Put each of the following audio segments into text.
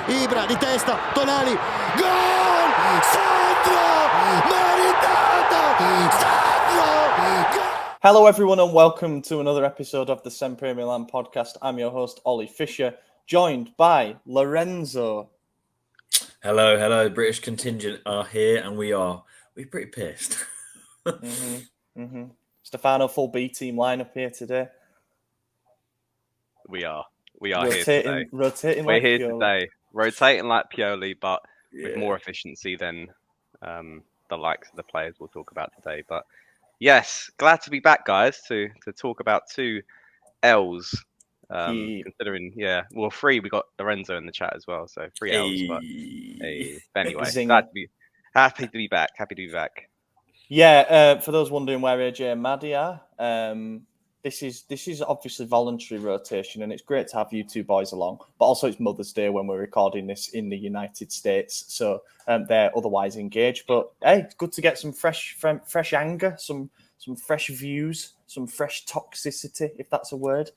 Ibra di testa, Tonali, gol! Sandro! Meritato! Sandro! Gol! Hello everyone and welcome to another episode of the SempreMilan podcast. I'm your host Ollie Fisher, joined by Lorenzo. Hello. British contingent are here and we're pretty pissed. Stefano, full B team lineup here today. We are here today. Rotating We're like here Pioli. today, rotating like Pioli, but with more efficiency than the likes of the players we'll talk about today. But yes, glad to be back, guys, to talk about two L's. Considering, three. We got Lorenzo in the chat as well, so three L's. But anyway, happy to be back. Yeah, for those wondering where AJ and Maddie are, this is obviously voluntary rotation, and it's great to have you two boys along. But also, it's Mother's Day when we're recording this in the United States, so they're otherwise engaged. But hey, it's good to get some fresh anger, some fresh views, some fresh toxicity, if that's a word,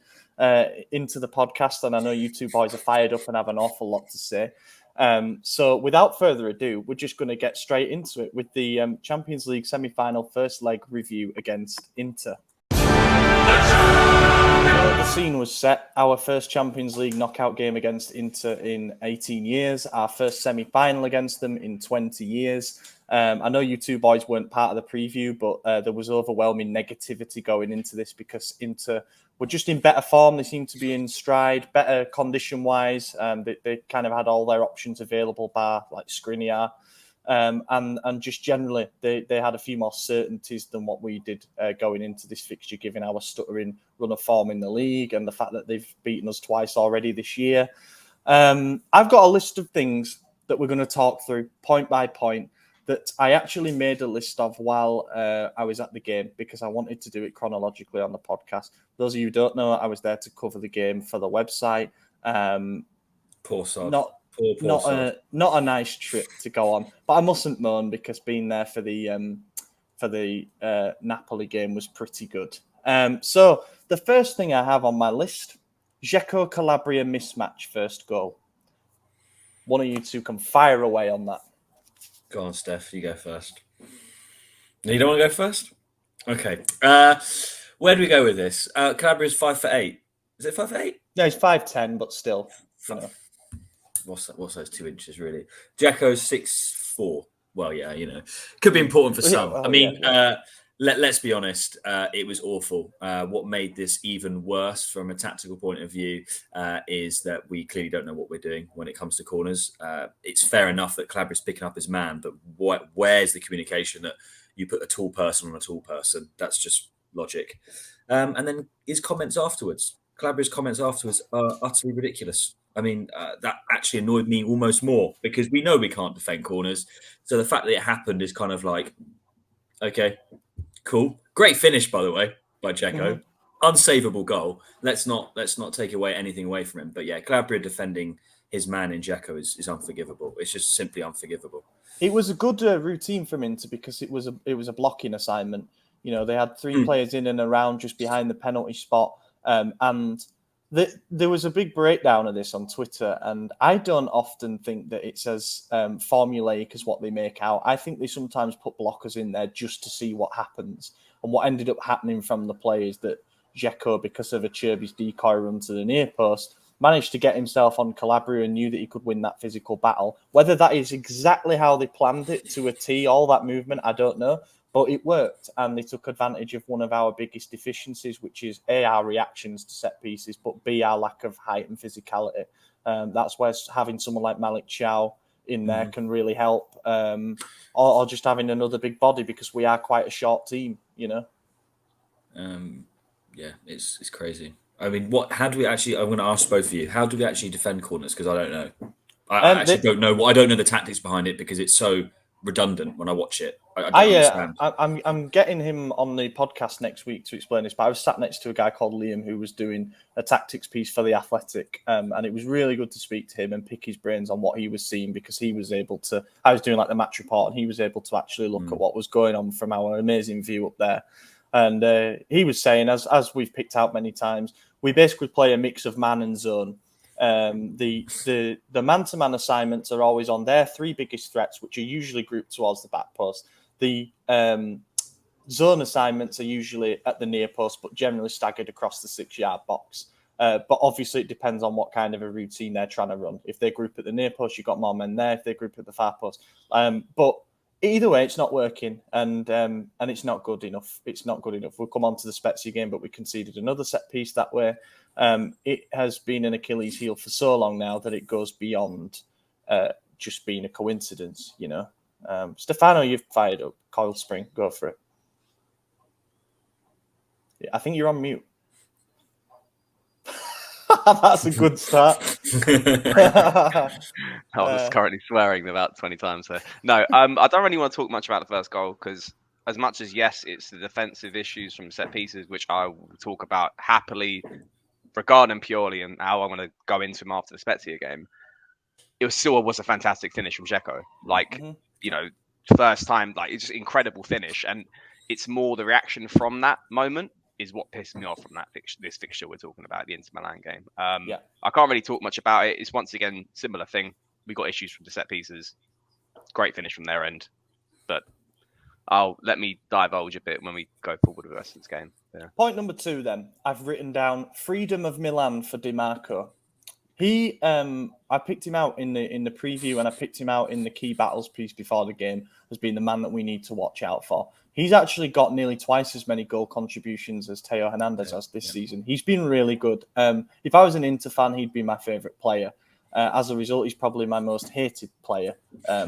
into the podcast. And I know you two boys are fired up and have an awful lot to say. So without further ado, we're just going to get straight into it with the Champions League semi-final first leg review against Inter. The scene was set. Our first Champions League knockout game against Inter in 18 years. Our first semi-final against them in 20 years. I know you two boys weren't part of the preview, but there was overwhelming negativity going into this because Inter were just in better form. They seemed to be in stride, better condition-wise. They kind of had all their options available, bar like Skriniar. And just generally, they had a few more certainties than what we did going into this fixture, given our stuttering run of form in the league and the fact that they've beaten us twice already this year. I've got a list of things that we're going to talk through point by point that I actually made a list of while I was at the game because I wanted to do it chronologically on the podcast. Those of you who don't know, I was there to cover the game for the website. Poor sod. Not a nice trip to go on, but I mustn't moan because being there for the Napoli game was pretty good. So the first thing I have on my list, Dzeko Calabria mismatch first goal. One of you two can fire away on that. Go on, Steph. You go first. No, you don't want to go first? Okay. Where do we go with this? Calabria's 5'8". Is it 5'8"? No, he's 5'10", but still. You know. What's those 2 inches really? Dzeko's 6'4". Well, yeah, could be important for some. Let's be honest. It was awful. What made this even worse from a tactical point of view is that we clearly don't know what we're doing when it comes to corners. It's fair enough that Calabria's picking up his man, but where's the communication that you put a tall person on a tall person? That's just logic. And then his comments afterwards. Calabria's comments afterwards are utterly ridiculous. I mean, that actually annoyed me almost more because we know we can't defend corners. So the fact that it happened is kind of like, okay, cool. Great finish, by the way, by Dzeko. Unsavable goal. Let's not take anything away from him. But yeah, Calabria defending his man in Dzeko is unforgivable. It's just simply unforgivable. It was a good routine from Inter because it was a blocking assignment. They had three players in and around just behind the penalty spot, and there was a big breakdown of this on Twitter, and I don't often think that it's as formulaic as what they make out. I think they sometimes put blockers in there just to see what happens. And what ended up happening from the play is that Dzeko, because of a Cherby's decoy run to the near post, managed to get himself on Calabria and knew that he could win that physical battle. Whether that is exactly how they planned it to a T, all that movement, I don't know. But it worked, and they took advantage of one of our biggest deficiencies, which is A, our reactions to set pieces, but B, our lack of height and physicality. That's where having someone like Malik Chow in there can really help, or just having another big body because we are quite a short team, Yeah, it's crazy. I mean, how do we actually? I'm going to ask both of you. How do we actually defend corners? Because I don't know. I actually don't know. I don't know the tactics behind it because it's so redundant when I watch it. I don't understand. I'm getting him on the podcast next week to explain this, but I was sat next to a guy called Liam who was doing a tactics piece for The Athletic, and it was really good to speak to him and pick his brains on what he was seeing because he was able to. I was doing like the match report, and he was able to actually look at what was going on from our amazing view up there. And he was saying, as we've picked out many times, we basically play a mix of man and zone. The man-to-man assignments are always on their three biggest threats, which are usually grouped towards the back post. The zone assignments are usually at the near post, but generally staggered across the 6-yard box. But obviously, it depends on what kind of a routine they're trying to run. If they group at the near post, you've got more men there. If they group at the far post, but either way, it's not working, and it's not good enough. It's not good enough. We'll come on to the Spezia game, but we conceded another set piece that way. It has been an Achilles heel for so long now that it goes beyond just being a coincidence. Stefano, you've fired up. Coil Spring, go for it. Yeah, I think you're on mute. That's a good start. I was currently swearing about 20 times there. No, I don't really want to talk much about the first goal because as much as, yes, it's the defensive issues from set pieces, which I will talk about happily regarding Pioli and how I'm going to go into him after the Spezia game, it was a fantastic finish from Dzeko. First time, it's just incredible finish. And it's more the reaction from that moment is what pissed me off from this fixture we're talking about, the Inter Milan game. I can't really talk much about it. It's once again similar thing. We got issues from the set pieces. Great finish from their end, but let me divulge a bit when we go forward with the rest of this game. Yeah. Point number 2, then I've written down freedom of Milan for Di Marco. I picked him out in the preview, and I picked him out in the key battles piece before the game as being the man that we need to watch out for. He's actually got nearly twice as many goal contributions as Theo Hernandez has this season. He's been really good. If I was an Inter fan, he'd be my favourite player. As a result, he's probably my most hated player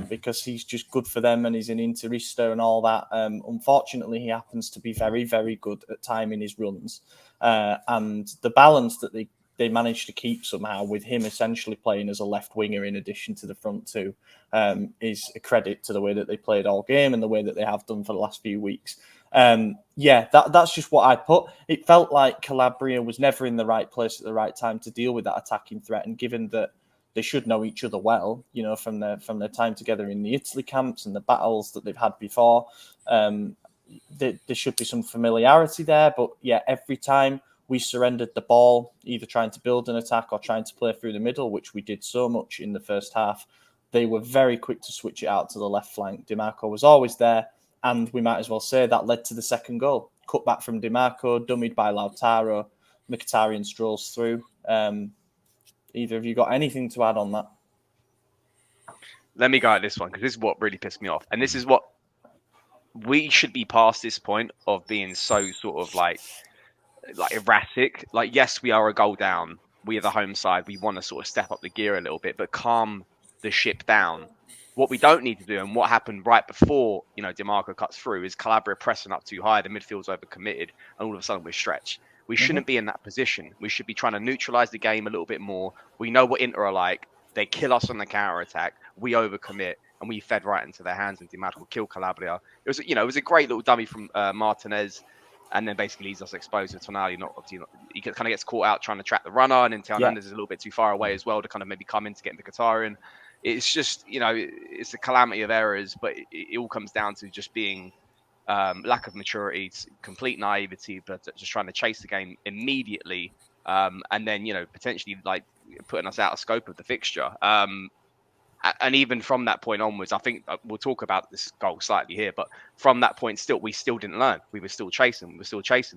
because he's just good for them and he's an Interista and all that. Unfortunately, he happens to be very, very good at timing his runs. And the balance that they managed to keep somehow with him essentially playing as a left winger in addition to the front two is a credit to the way that they played all game and the way that they have done for the last few weeks. That's just what I put. It felt like Calabria was never in the right place at the right time to deal with that attacking threat. And given that they should know each other well, from their time together in the Italy camps and the battles that they've had before, there should be some familiarity there. But yeah, every time we surrendered the ball, either trying to build an attack or trying to play through the middle, which we did so much in the first half, they were very quick to switch it out to the left flank. Di Marco was always there, and we might as well say that led to the second goal. Cut back from Di Marco, dummied by Lautaro, Mkhitaryan strolls through. Either of you got anything to add on that? Let me go at this one, because this is what really pissed me off. And this is what we should be past this point of being so sort of like erratic. Yes, we are a goal down. We are the home side. We want to sort of step up the gear a little bit, but calm the ship down. What we don't need to do, and what happened right before, Di Marco cuts through, is Calabria pressing up too high. The midfield's overcommitted, and all of a sudden we're stretched. We shouldn't be in that position. We should be trying to neutralise the game a little bit more. We know what Inter are like. They kill us on the counter-attack. We overcommit, and we fed right into their hands, and Di Marco killed Calabria. It was a great little dummy from Martinez, and then basically leaves us exposed to Tonali. He kind of gets caught out trying to track the runner, and then Hernandez is a little bit too far away as well to kind of maybe come in to get into Mkhitaryan. It's just, it's a calamity of errors, but it all comes down to just being lack of maturity, complete naivety, but just trying to chase the game immediately, and then potentially putting us out of scope of the fixture. And even from that point onwards, I think we'll talk about this goal slightly here, but from that point we still didn't learn. We were still chasing.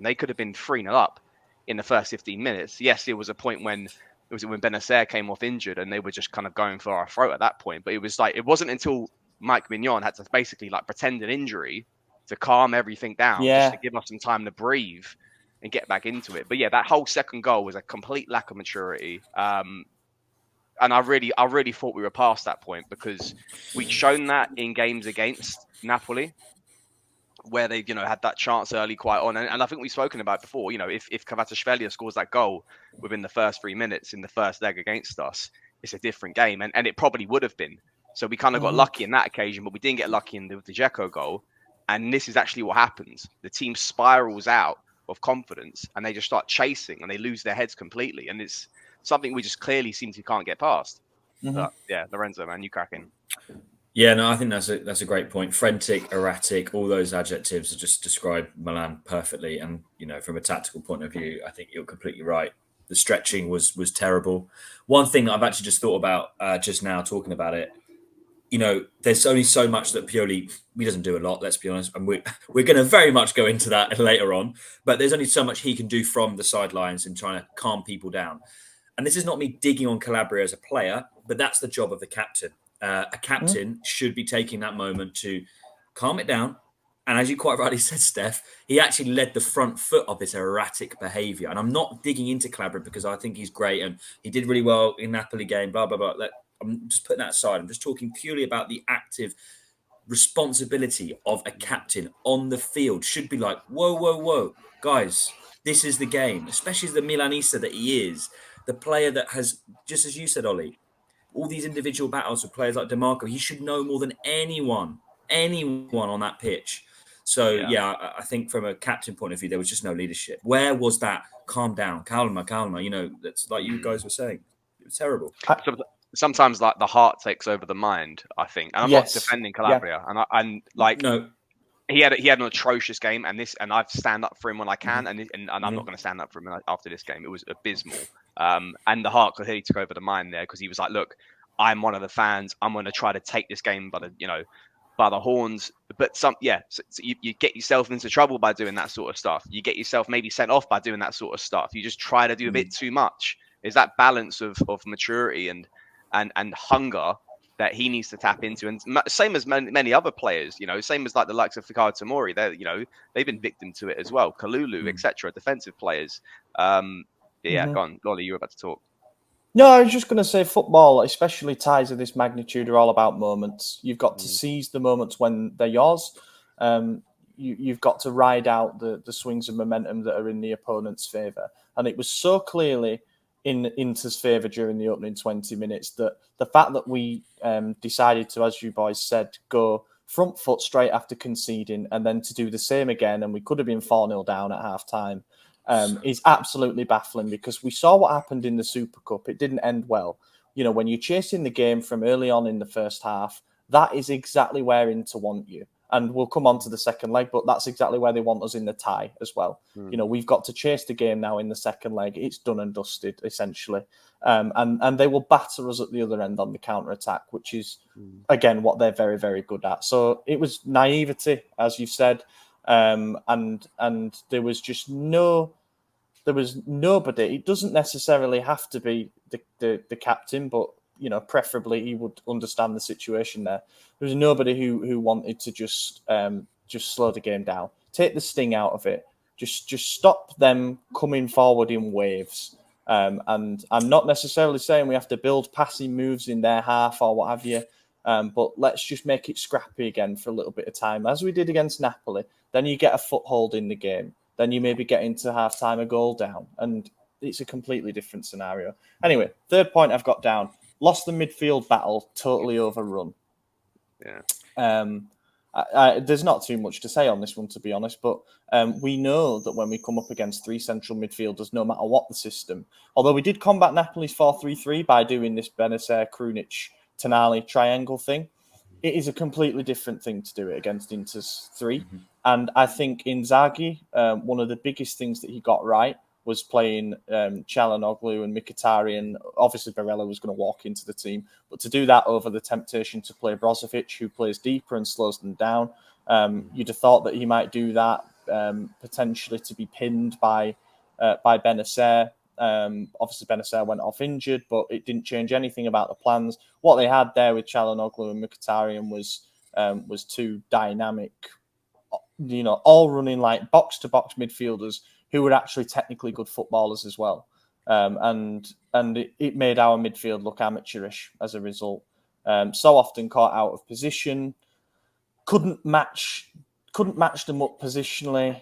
They could have been 3-0 up in the first 15 minutes. Yes, it was a point when Benacer came off injured and they were just kind of going for our throat at that point. But it wasn't until Mike Mignon had to basically pretend an injury to calm everything down, just to give us some time to breathe and get back into it. But yeah, that whole second goal was a complete lack of maturity. And I really thought we were past that point, because we'd shown that in games against Napoli, where they've had that chance early quite on. And I think we've spoken about before, if Kvaratskhelia scores that goal within the first 3 minutes in the first leg against us, it's a different game. And it probably would have been. So we kind of got lucky in that occasion, but we didn't get lucky in the Dzeko goal. And this is actually what happens. The team spirals out of confidence and they just start chasing and they lose their heads completely. And it's something we just clearly seem to can't get past. But yeah, Lorenzo, man, you cracking. Yeah, no, I think that's a great point. Frantic, erratic, all those adjectives just describe Milan perfectly. And, from a tactical point of view, I think you're completely right. The stretching was terrible. One thing I've actually just thought about just now talking about it, there's only so much that Pioli, he doesn't do a lot, let's be honest. And we're going to very much go into that later on. But there's only so much he can do from the sidelines in trying to calm people down. And this is not me digging on Calabria as a player, but that's the job of the captain. A captain should be taking that moment to calm it down. And as you quite rightly said, Steph, he actually led the front foot of this erratic behaviour. And I'm not digging into Calabria because I think he's great and he did really well in Napoli game, blah, blah, blah. I'm just putting that aside. I'm just talking purely about the active responsibility of a captain on the field. Should be like, whoa, guys, this is the game, especially as the Milanista that he is, the player that has, just as you said, Ollie, all these individual battles with players like DeMarco. He should know more than anyone on that pitch. So, I think from a captain point of view, there was just no leadership. Where was that? Calm down, calma. That's like you guys were saying. It was terrible. Sometimes, like, the heart takes over the mind, I think. And I'm not defending Calabria. Yeah. He had an atrocious game, and I stand up for him when I can, and I'm not going to stand up for him after this game. It was abysmal. And the heart clearly took over the mind there because he was like, "Look, I'm one of the fans. I'm going to try to take this game by the horns." But so you get yourself into trouble by doing that sort of stuff. You get yourself maybe sent off by doing that sort of stuff. You just try to do a bit too much. Is that balance of maturity and hunger that he needs to tap into, and same as many other players, same as like the likes of Fikayo Tomori, they've been victim to it as well. Kalulu, etc., defensive players. Go on, Lolly, you were about to talk. No, I was just going to say football, especially ties of this magnitude, are all about moments. You've got to seize the moments when they're yours. You've got to ride out the swings of momentum that are in the opponent's favour. And it was so clearly in Inter's favour during the opening 20 minutes that the fact that we decided to, as you boys said, go front foot straight after conceding and then to do the same again, and we could have been 4-0 down at half-time, is absolutely baffling because we saw what happened in the Super Cup. It didn't end well. When you're chasing the game from early on in the first half, that is exactly where Inter want you. And we'll come on to the second leg, but that's exactly where they want us in the tie as well. We've got to chase the game now in the second leg. It's done and dusted, essentially. And they will batter us at the other end on the counter-attack, which is, again, what they're very, very good at. So it was naivety, as you said. And there was just nobody. It doesn't necessarily have to be the captain, but preferably he would understand the situation there. There was nobody who wanted to just slow the game down, take the sting out of it, just stop them coming forward in waves. And I'm not necessarily saying we have to build passing moves in their half or what have you, but let's just make it scrappy again for a little bit of time, as we did against Napoli. Then you get a foothold in the game. Then you maybe get into half-time a goal down, and it's a completely different scenario. Anyway, third point I've got down. Lost the midfield battle, totally overrun. Yeah. There's not too much to say on this one, to be honest, but we know that when we come up against three central midfielders, no matter what the system, although we did combat Napoli's 4-3-3 by doing this Benacer, Krunic, Tonali triangle thing, it is a completely different thing to do it against Inter's three. And I think Inzaghi, one of the biggest things that he got right was playing Çalhanoğlu and Mkhitaryan. Obviously, Barella was going to walk into the team, but to do that over the temptation to play Brozovic, who plays deeper and slows them down, you'd have thought that he might do that potentially to be pinned by Benacer. Obviously, Benacer went off injured, but it didn't change anything about the plans. What they had there with Çalhanoğlu and Mkhitaryan was two dynamic, all running like box-to-box midfielders who were actually technically good footballers as well. And it made our midfield look amateurish as a result. So often caught out of position, couldn't match them up positionally,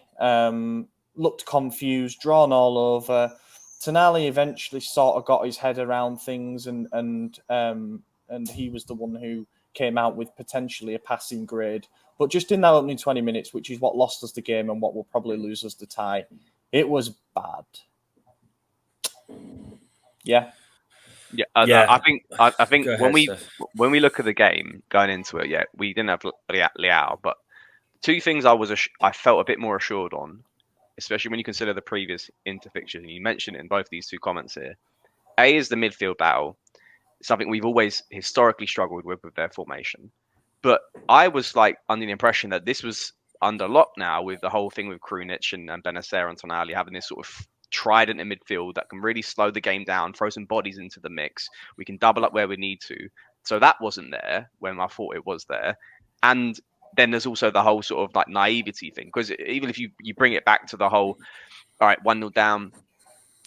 looked confused, drawn all over. Tonali eventually sort of got his head around things, and he was the one who came out with potentially a passing grade. But just in that opening 20 minutes, which is what lost us the game and what will probably lose us the tie, it was bad. Yeah. Yeah, Yeah. I think Go when ahead, when we look at the game going into it, we didn't have Leao, but two things I felt a bit more assured on especially when you consider the previous interfixtures, and you mentioned it in both these two comments here. A is the midfield battle, something we've always historically struggled with their formation. But I was like under the impression that this was under lock now with the whole thing with Krunic and Benacer and Tonali having this sort of trident in midfield that can really slow the game down, throw some bodies into the mix. We can double up where we need to. So that wasn't there when I thought it was there. And then there's also the whole sort of like naivety thing, because even if you bring it back to the whole, all right, 1-0 down,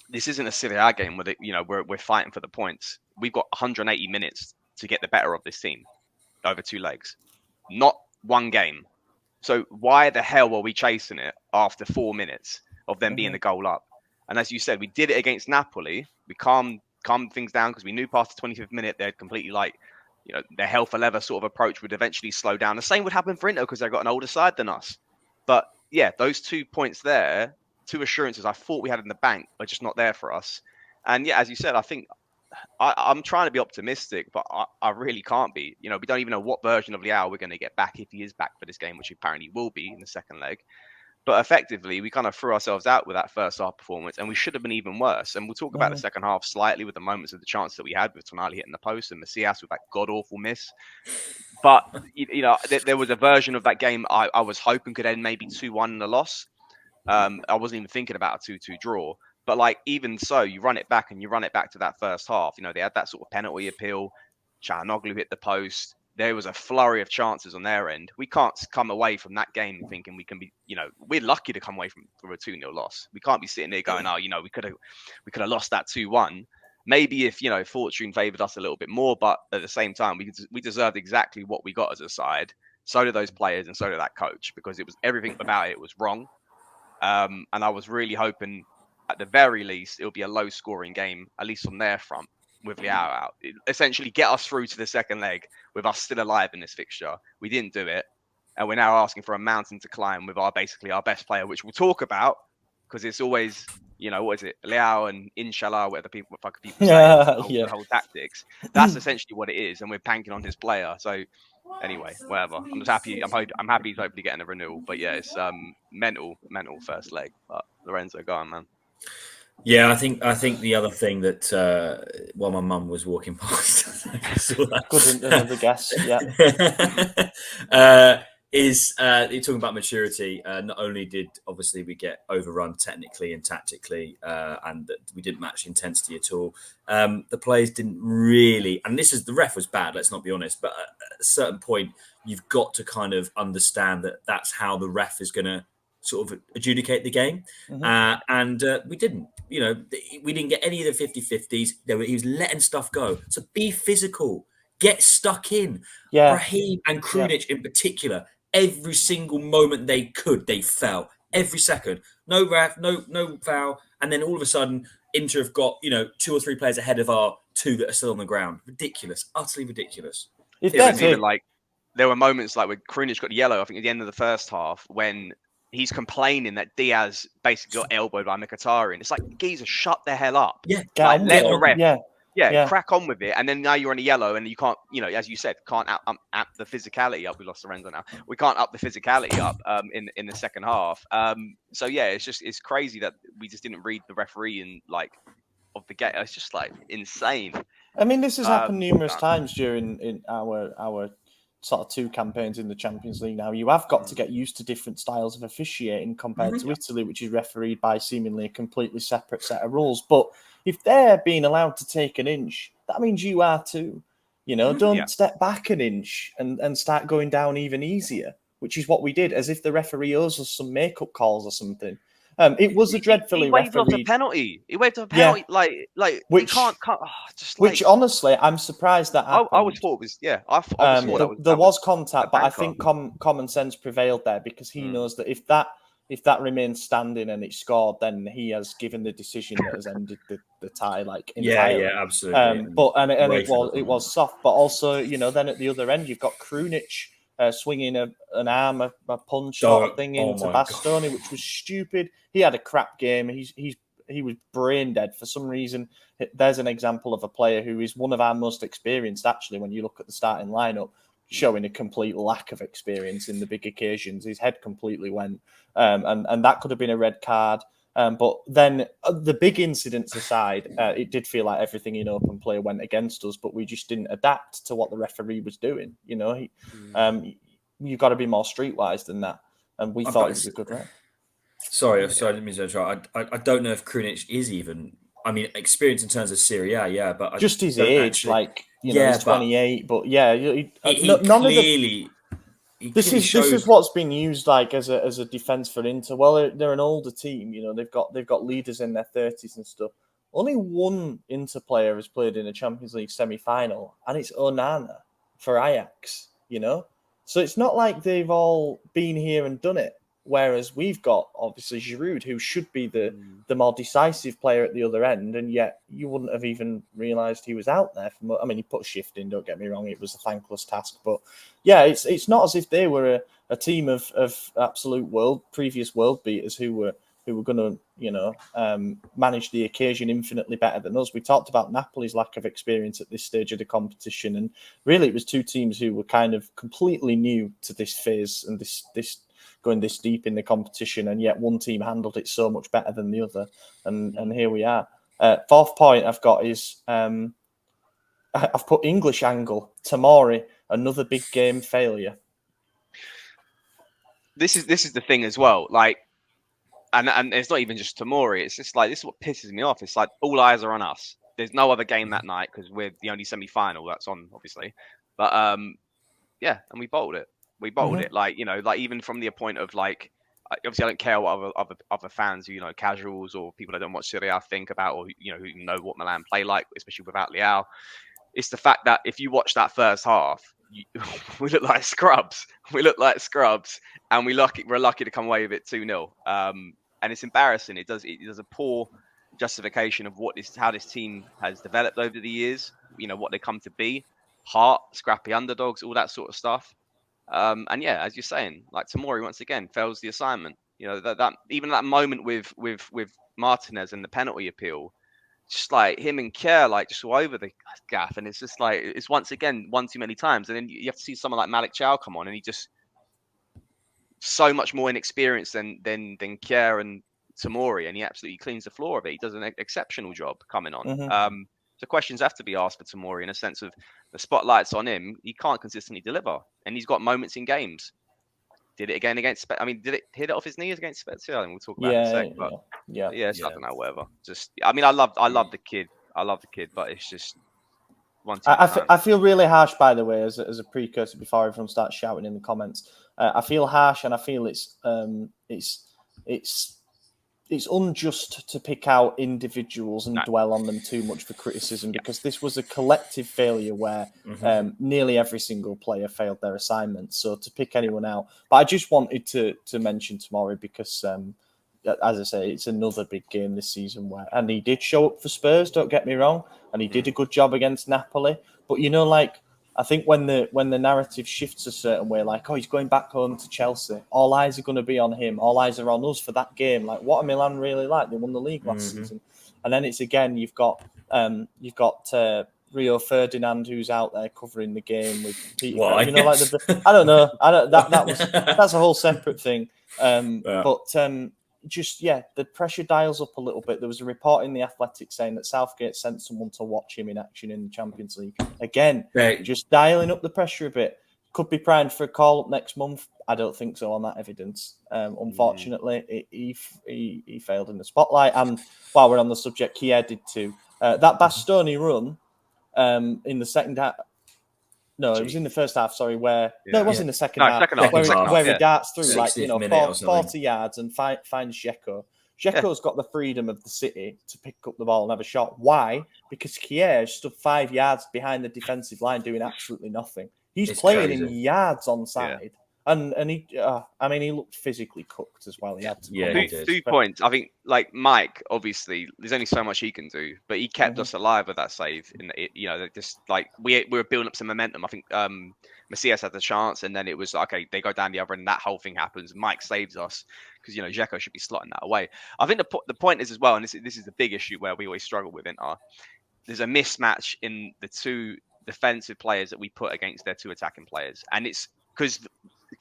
this isn't a Serie A game where we're fighting for the points. We've got 180 minutes to get the better of this team over 2 legs, not one game. So why the hell are we chasing it after 4 minutes of them being the goal up? And as you said, we did it against Napoli. We calmed things down because we knew past the 25th minute they'd completely their hell for leather sort of approach would eventually slow down. The same would happen for Inter because they've got an older side than us. But yeah, those 2 points there, 2 assurances I thought we had in the bank are just not there for us. And yeah, as you said, I think I'm trying to be optimistic, but I really can't be. We don't even know what version of Leao we're going to get back if he is back for this game, which he apparently will be in the second leg. But effectively, we kind of threw ourselves out with that first half performance, and we should have been even worse. And we'll talk about the second half slightly with the moments of the chances that we had with Tonali hitting the post and Macias with that god-awful miss. But, there was a version of that game I was hoping could end maybe 2-1 in a loss. I wasn't even thinking about a 2-2 draw. But even so, you run it back to that first half. They had that sort of penalty appeal. Çalhanoğlu hit the post. There was a flurry of chances on their end. We can't come away from that game thinking we can be, we're lucky to come away from a 2-0 loss. We can't be sitting there going, we could have lost that 2-1. Maybe if, fortune favored us a little bit more, but at the same time, we deserved exactly what we got as a side. So did those players and so did that coach, because it was everything about it was wrong. And I was really hoping at the very least, it'll be a low scoring game, at least on their front, with Leao out. Essentially get us through to the second leg with us still alive in this fixture. We didn't do it. And we're now asking for a mountain to climb with our best player, which we'll talk about, because it's always, what is it? Leao and Inshallah, whatever people say, the whole tactics. That's essentially what it is. And we're banking on his player. So anyway, whatever. I'm just happy. I'm happy he's hopefully getting a renewal. But yeah, it's mental first leg. But Lorenzo, go on, man. Yeah, I think the other thing that while my mum was walking past, I saw that. Good, another guess. Yeah, is you're talking about maturity. Not only did obviously we get overrun technically and tactically, and that we didn't match intensity at all. The players didn't really, and this is the ref was bad. Let's not be honest, but at a certain point, you've got to kind of understand that that's how the ref is going to sort of adjudicate the game. And we didn't. We didn't get any of the 50-50s. He was letting stuff go. So be physical. Get stuck in. Yeah. Raheem and Krunic in particular, every single moment they could, they fell. Every second. No ref, no foul. And then all of a sudden, Inter have got, 2 or 3 players ahead of our 2 that are still on the ground. Ridiculous. Utterly ridiculous. There were moments like when Krunic got the yellow, I think at the end of the first half, when he's complaining that Diaz basically got elbowed by Mkhitaryan. It's like, geezer, shut the hell up. Yeah. Let the ref. Yeah, crack on with it. And then now you're on a yellow and you can't, as you said, can't up the physicality up. We lost Lorenzo now. We can't up the physicality up in the second half. So yeah, it's crazy that we just didn't read the referee and of the game. It's just insane. I mean, this has happened numerous times during our sort of 2 campaigns in the Champions League now. You have got to get used to different styles of officiating compared to Italy, which is refereed by seemingly a completely separate set of rules. But if they're being allowed to take an inch, that means you are too. Don't step back an inch and start going down even easier, which is what we did, as if the referee owes us some makeup calls or something. It was a dreadfully he waved refereed. Off a penalty. He waved off a penalty. Which which honestly, I'm surprised that happened. I always thought it was there was contact, but I think common sense prevailed there, because he knows that if that remains standing and it's scored, then he has given the decision that has ended the tie. Entirely. Yeah, absolutely. It was soft, but also then at the other end you've got Krunic swinging an arm, a punch sort of thing into Bastoni, which was stupid. He had a crap game. He was brain dead for some reason. There's an example of a player who is one of our most experienced, actually, when you look at the starting lineup, showing a complete lack of experience in the big occasions. His head completely went, and that could have been a red card. But then the big incidents aside, it did feel like everything in open play went against us, but we just didn't adapt to what the referee was doing. You know, you've got to be more streetwise than that. And we thought it was a good ref. Sorry, I didn't mean to interrupt. I don't know if Krunic is even. I mean, experience in terms of Serie A, yeah, but just his age, he's 28, but none clearly. of the. This is what's been used as a defense for Inter. Well, they're an older team, you know. They've got leaders in their 30s and stuff. Only one Inter player has played in a Champions League semi-final, and it's Onana for Ajax. You know, so it's not like they've all been here and done it. Whereas we've got, obviously, Giroud, who should be the more decisive player at the other end, and yet you wouldn't have even realised he was out there. He put a shift in, don't get me wrong, it was a thankless task. But, yeah, it's not as if they were a team of absolute previous world beaters who were going to, you know, manage the occasion infinitely better than us. We talked about Napoli's lack of experience at this stage of the competition, and really it was two teams who were kind of completely new to this phase and this going this deep in the competition, and yet one team handled it so much better than the other. And here we are. Fourth point I've got is I've put English angle. Tamori, another big game failure. This is the thing as well. Like, and it's not even just Tamori. It's just like, this is what pisses me off. It's like all eyes are on us. There's no other game that night because we're the only semi-final that's on, obviously. But yeah, and we bottled it. We bottled it, like, you know, like even from the point of like, obviously I don't care what other fans, you know, casuals or people that don't watch Serie A think about, or you know, who know what Milan play like, especially without Leao. It's the fact that if you watch that first half, we look like scrubs. We look like scrubs, and we're lucky to come away with it 2-0. And it's embarrassing. It does a poor justification of how this team has developed over the years. You know what they come to be, heart, scrappy underdogs, all that sort of stuff. And yeah, as you're saying, like Tamori once again fails the assignment. You know that even that moment with Martinez and the penalty appeal, just like him and Kjær like just go over the gaff, and it's just like it's once again one too many times. And then you have to see someone like Malik Chow come on, and he just so much more inexperienced than Kjær and Tamori, and he absolutely cleans the floor of it. He does an exceptional job coming on. So questions have to be asked for Tamori in a sense of the spotlight's on him. He can't consistently deliver, and he's got moments in games. Did it again against? Did it hit it off his knees against Spezia? I think we'll talk about it in a sec. But yeah, I don't know, whatever. Just, I love the kid. But it's just one. I feel really harsh, by the way, as a precursor before everyone starts shouting in the comments. I feel harsh, and I feel it's unjust to pick out individuals and dwell on them too much for criticism, because this was a collective failure where nearly every single player failed their assignment. So to pick anyone out, but I just wanted to mention Tamori because, as I say, it's another big game this season and he did show up for Spurs. Don't get me wrong, and he did a good job against Napoli. But you know, like, I think when the narrative shifts a certain way, like, oh, he's going back home to Chelsea, all eyes are going to be on him, all eyes are on us for that game. Like, what are Milan really like? They won the league last season, and then it's again you've got Rio Ferdinand who's out there covering the game with Peter. Why? You know, like I don't know, that's a whole separate thing. The pressure dials up a little bit. There was a report in The Athletic saying that Southgate sent someone to watch him in action in the Champions League. Again, just dialing up the pressure a bit. Could be primed for a call-up next month. I don't think so on that evidence. Unfortunately, he failed in the spotlight. And while we're on the subject, Kjær did too. That Bastoni run in the second half. No, it was in the first half, sorry, it was in the second half. Where he darts through 40 yards and finds Dzeko. Dzeko's got the freedom of the city to pick up the ball and have a shot. Why? Because Kjær stood 5 yards behind the defensive line doing absolutely nothing. He's playing in yards onside. And he, he looked physically cooked as well. He had to 2 points. I think, like Mike, obviously, there's only so much he can do, but he kept us alive with that save. Just like we were building up some momentum. I think Macias had the chance, and then it was okay. They go down the other end, and that whole thing happens. Mike saves us because Dzeko should be slotting that away. I think the point is as well, and this is the big issue where we always struggle with Inter. There's a mismatch in the defensive players that we put against their 2 attacking players. And it's because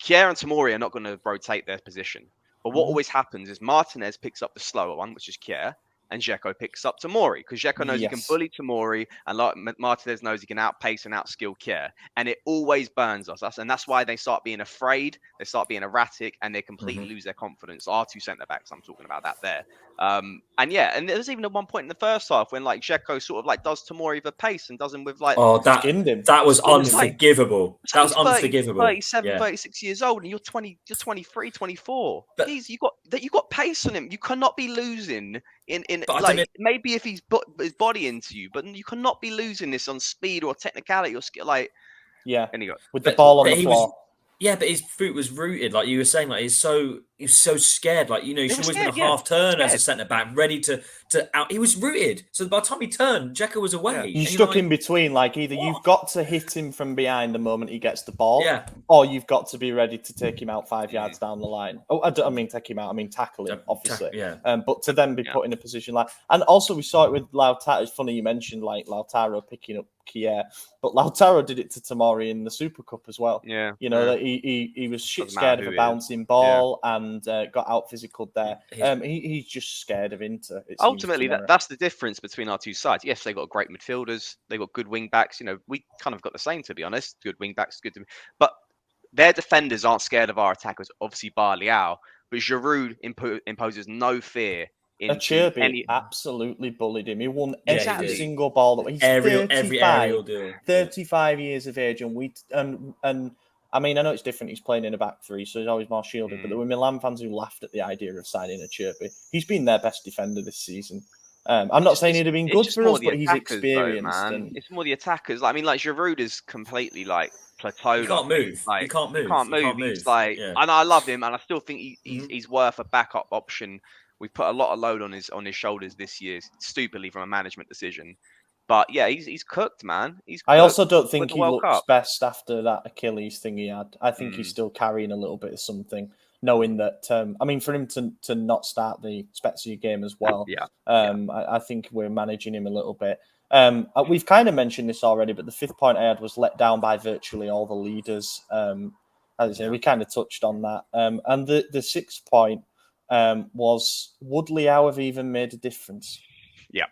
Kjaer and Tomori are not going to rotate their position. But what always happens is Martinez picks up the slower one, which is Kjaer, and Dzeko picks up Tomori, because Dzeko knows he can bully Tomori, and like Martinez knows he can outpace and outskill Kjaer. And it always burns us. And that's why they start being afraid, they start being erratic, and they completely lose their confidence. Our 2 centre-backs, I'm talking about that there. And there's even at one point in the first half when like Dzeko sort of like does Tomori with pace and does him with like... that was unforgivable. That was unforgivable. 37, 36 years old, and you're 23, 24. But you got pace on him. You cannot be losing in like, maybe if he's put his body into you, but you cannot be losing this on speed or technicality or skill. Like, with the ball on the floor. But his foot was rooted, like you were saying. Like he was so scared. Like, you know, he should always been a half turn as a centre back, ready to out. He was rooted, so by the time he turned, Dzeko was away. You stuck in between. Like, either you've got to hit him from behind the moment he gets the ball, or you've got to be ready to take him out 5 yards down the line. Oh, I mean take him out. I mean tackle him, obviously. But to then be put in a position like, and also we saw it with Lautaro. It's funny you mentioned like Lautaro picking up Kjaer, but Lautaro did it to Tomori in the Super Cup as well. You know, that he was scared of a bouncing ball and got out physical there. He's just scared of Inter. Ultimately, that's the difference between our 2 sides. Yes, they got great midfielders, they got good wing backs. You know, we kind of got the same, to be honest. Good wing backs, but their defenders aren't scared of our attackers. Obviously, bar Leao, but Giroud imposes no fear. Acerbi absolutely bullied him. He won every single ball that he's every aerial deal. 35 years of age, and I mean, I know it's different. He's playing in a back 3, so he's always more shielded. But there were Milan fans who laughed at the idea of signing Acerbi. He's been their best defender this season. I'm not saying he'd have been good for us, but he's experienced. It's more the attackers. Like, I mean, like Giroud is completely like plateaued. He can't move. Like, he can't move. He's like, and I love him, and I still think he's worth a backup option. We've put a lot of load on his shoulders this year, stupidly from a management decision. But yeah, he's cooked, man. I also don't think he looks best after that Achilles thing he had. I think he's still carrying a little bit of something, knowing that. I mean, for him to not start the Spezia game as well. I think we're managing him a little bit. We've kind of mentioned this already, but the 5th point I had was let down by virtually all the leaders. As I say, we kind of touched on that. And the 6th point was, would Leao have even made a difference? Yeah.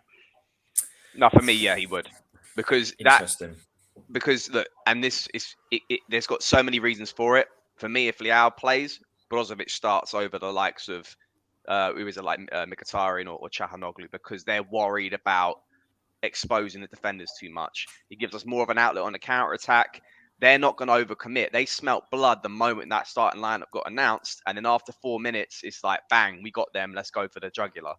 No, for me, yeah, he would, because look, and this is there's got so many reasons for it. For me, if Leao plays, Brozovic starts over the likes of who is it, like Mkhitaryan or Çalhanoğlu, because they're worried about exposing the defenders too much. He gives us more of an outlet on the counter attack. They're not going to overcommit. They smelt blood the moment that starting lineup got announced, and then after 4 minutes, it's like bang, we got them. Let's go for the jugular.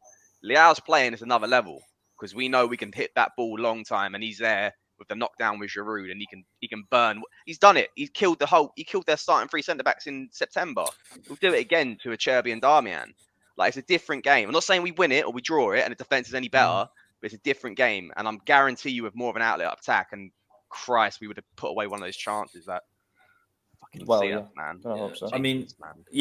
Leao's playing is another level, because we know we can hit that ball long time, and he's there with the knockdown with Giroud, and he can burn. He's done it. He killed their starting 3 centre backs in September. We'll do it again to Acerbi and Darmian. Like, it's a different game. I'm not saying we win it or we draw it and the defense is any better, but it's a different game, and I'm guarantee you with more of an outlet up attack, and Christ, we would have put away one of those chances that. Man. I hope so. I mean,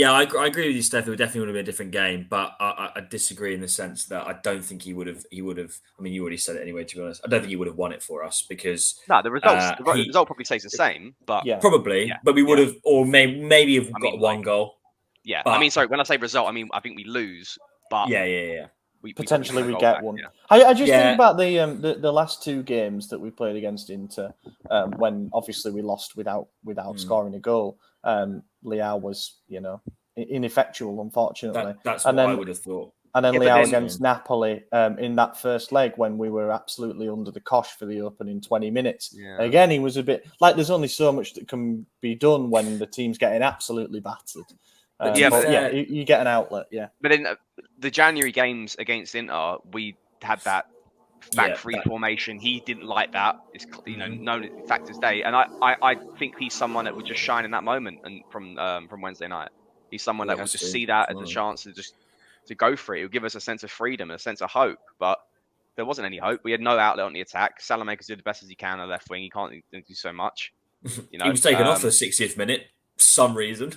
I agree with you, Steph. It definitely would have been a different game, but I disagree in the sense that I don't think he would have. I mean, you already said it anyway. To be honest, I don't think he would have won it for us, because the result probably stays the same, but probably. But we would have, or maybe have got one goal. Yeah, but, I mean, sorry. When I say result, I mean I think we lose, but we get one. I just think about the last 2 games that we played against Inter, when obviously we lost without scoring a goal. Leao was, ineffectual, unfortunately. That's what I would have thought. And then Leao against Napoli in that first leg, when we were absolutely under the cosh for the opening 20 minutes. Again, he was a bit like, there's only so much that can be done when the team's getting absolutely battered. You get an outlet, But in the January games against Inter, we had that back 3 formation. He didn't like that. It's known fact as day. And I think he's someone that would just shine in that moment, and from Wednesday night. He's someone that would just see that as a chance to go for it. It would give us a sense of freedom, a sense of hope. But there wasn't any hope. We had no outlet on the attack. Salamaker's did the best as he can on the left wing. He can't do so much. He was taken off the 60th minute for some reason.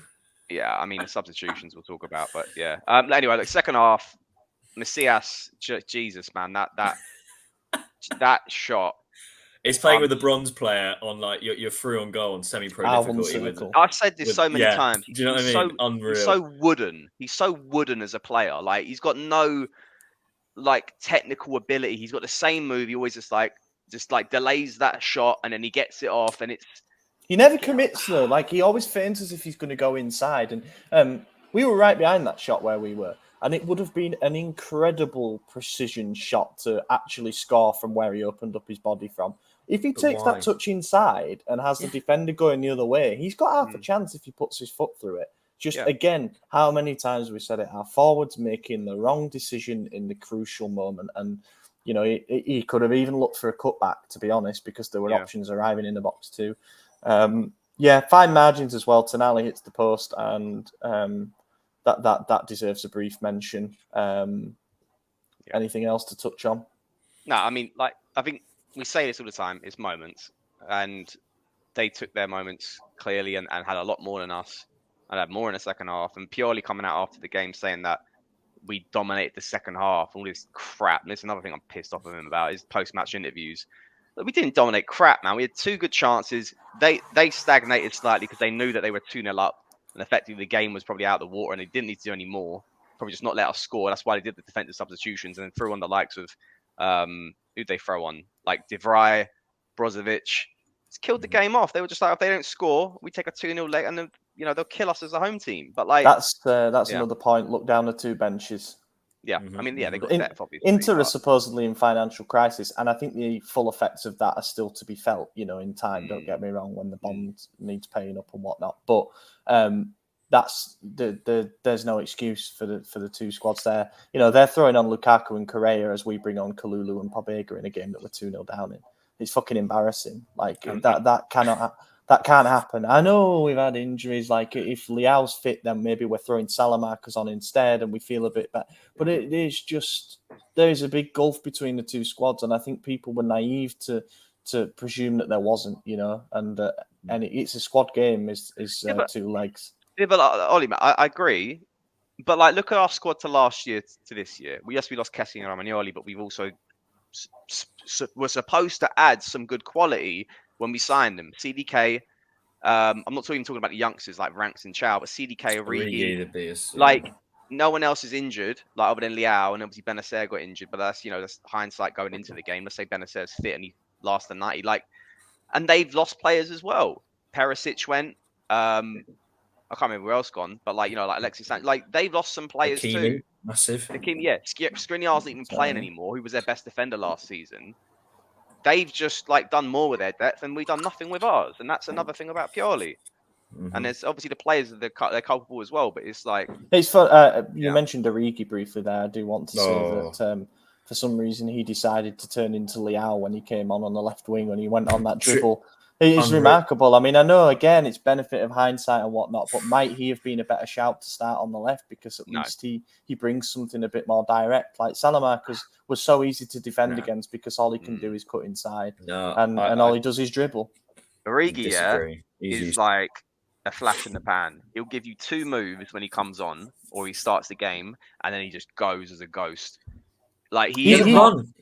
Yeah, I mean, the substitutions we'll talk about, but yeah. Anyway, look, second half, Macias, Jesus, man, that shot It's playing with a bronze player on like you're through on goal on semi-pro difficulty. I've said this so many times. Do you know what I mean? Unreal. He's so wooden. He's so wooden as a player. Like he's got no like technical ability. He's got the same move. He always just like delays that shot and then he gets it off and it's. He never commits though. Like he always feints as if he's going to go inside. And we were right behind that shot where we were, and it would have been an incredible precision shot to actually score from where he opened up his body from. If he takes that touch inside and has the defender going the other way, he's got half a chance if he puts his foot through it. Just again, how many times we said it? Our forwards making the wrong decision in the crucial moment, and you know he could have even looked for a cutback, to be honest, because there were options arriving in the box too. Fine margins as well. Tonali hits the post, and that deserves a brief mention. Anything else to touch on? No, I mean, like I think we say this all the time. It's moments, and they took their moments clearly and had a lot more than us. And had more in the second half. And Pioli coming out after the game saying that we dominated the second half, all this crap. And this is another thing I'm pissed off of him about, is post-match interviews. But we didn't dominate crap, man. We had 2 good chances. They stagnated slightly because they knew that they were 2-0 up. And effectively the game was probably out of the water and they didn't need to do any more. Probably just not let us score. That's why they did the defensive substitutions and then threw on the likes of, who'd they throw on? Like De Vrij, Brozovic. It's killed the game off. They were just like, if they don't score, we take a 2-0 late and then they'll kill us as a home team. But like that's another point. Look down the 2 benches. Yeah, I mean, they got depth, obviously. Inter are supposedly in financial crisis, and I think the full effects of that are still to be felt, in time. Don't get me wrong, when the bond needs paying up and whatnot. But there's no excuse for the 2 squads there. They're throwing on Lukaku and Correa as we bring on Kalulu and Pobega in a game that we're 2-0 down in. It's fucking embarrassing. Like that can't happen. I know we've had injuries. Like if Leao's fit, then maybe we're throwing Salamanca's on instead, and we feel a bit better. But it is just there's a big gulf between the 2 squads, and I think people were naive to presume that there wasn't. And it's a squad game. Is 2 legs. Yeah, but Ollie, I agree. But like, look at our squad to last year to this year. We lost Kessie and Romagnoli, but we've also were supposed to add some good quality when we signed them. CDK, I'm not even talking about the youngsters like Ranks and Chow, but CDK, Origi, like no one else is injured, like other than Leao, and obviously Benacer got injured, but that's hindsight going into the game. Let's say Benacer's fit and he lasts the 90, and they've lost players as well. Perisic went, I can't remember where else gone, but like Alexis Sanchez, like they've lost some players too. Massive. Skriniar's not even playing anymore, who was their best defender last season. They've just done more with their depth, and we've done nothing with ours. And that's another thing about Pioli. And there's obviously the players they're culpable as well. But it's like it's fun. You mentioned Origi briefly there. I do want to say that for some reason he decided to turn into Leao when he came on the left wing when he went on that dribble. It's remarkable. I mean, I know, again, it's benefit of hindsight and whatnot, but might he have been a better shout to start on the left? Because at least he brings something a bit more direct. Like Salamanca was so easy to defend against because all he can do is cut inside. And all he does is dribble. Origi, is like a flash in the pan. He'll give you 2 moves when he comes on or he starts the game, and then he just goes as a ghost. Like he doesn't run.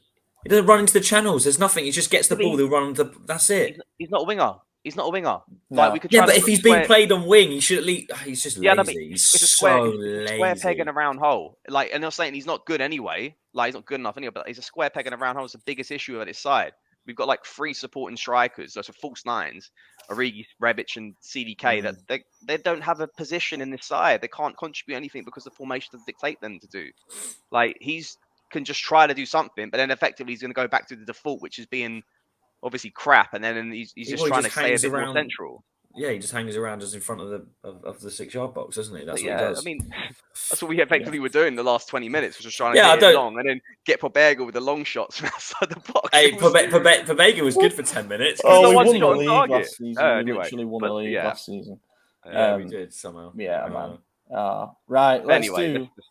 He doesn't run into the channels. There's nothing. He just gets the ball. He'll run. That's it. He's not a winger. He's not a winger. No. Like we could. Try but if he's being played on wing, he should at least. He's just lazy. He's it's a lazy. Square peg in a round hole. Like, and they're saying he's not good anyway. Like he's not good enough anyway. But he's a square peg in a round hole. Is the biggest issue at his side. We've got 3 supporting strikers. Those are false 9s. Origi, Rebic, and CDK. That they don't have a position in this side. They can't contribute anything because the formation doesn't dictate them to do. Like can just try to do something, but then effectively he's going to go back to the default, which is being obviously crap, and then he's just trying to stay a bit more central. Yeah, he just hangs around just in front of the 6-yard box, doesn't he? That's what he does. I mean, that's what we effectively were doing the last 20 minutes, was just trying to get it long and then get Pobega with the long shots from outside the box. Hey, Pobega was good for 10 minutes. We won the league last season. We literally won the league last season. Yeah, we did somehow. Yeah, man. Right. Let's just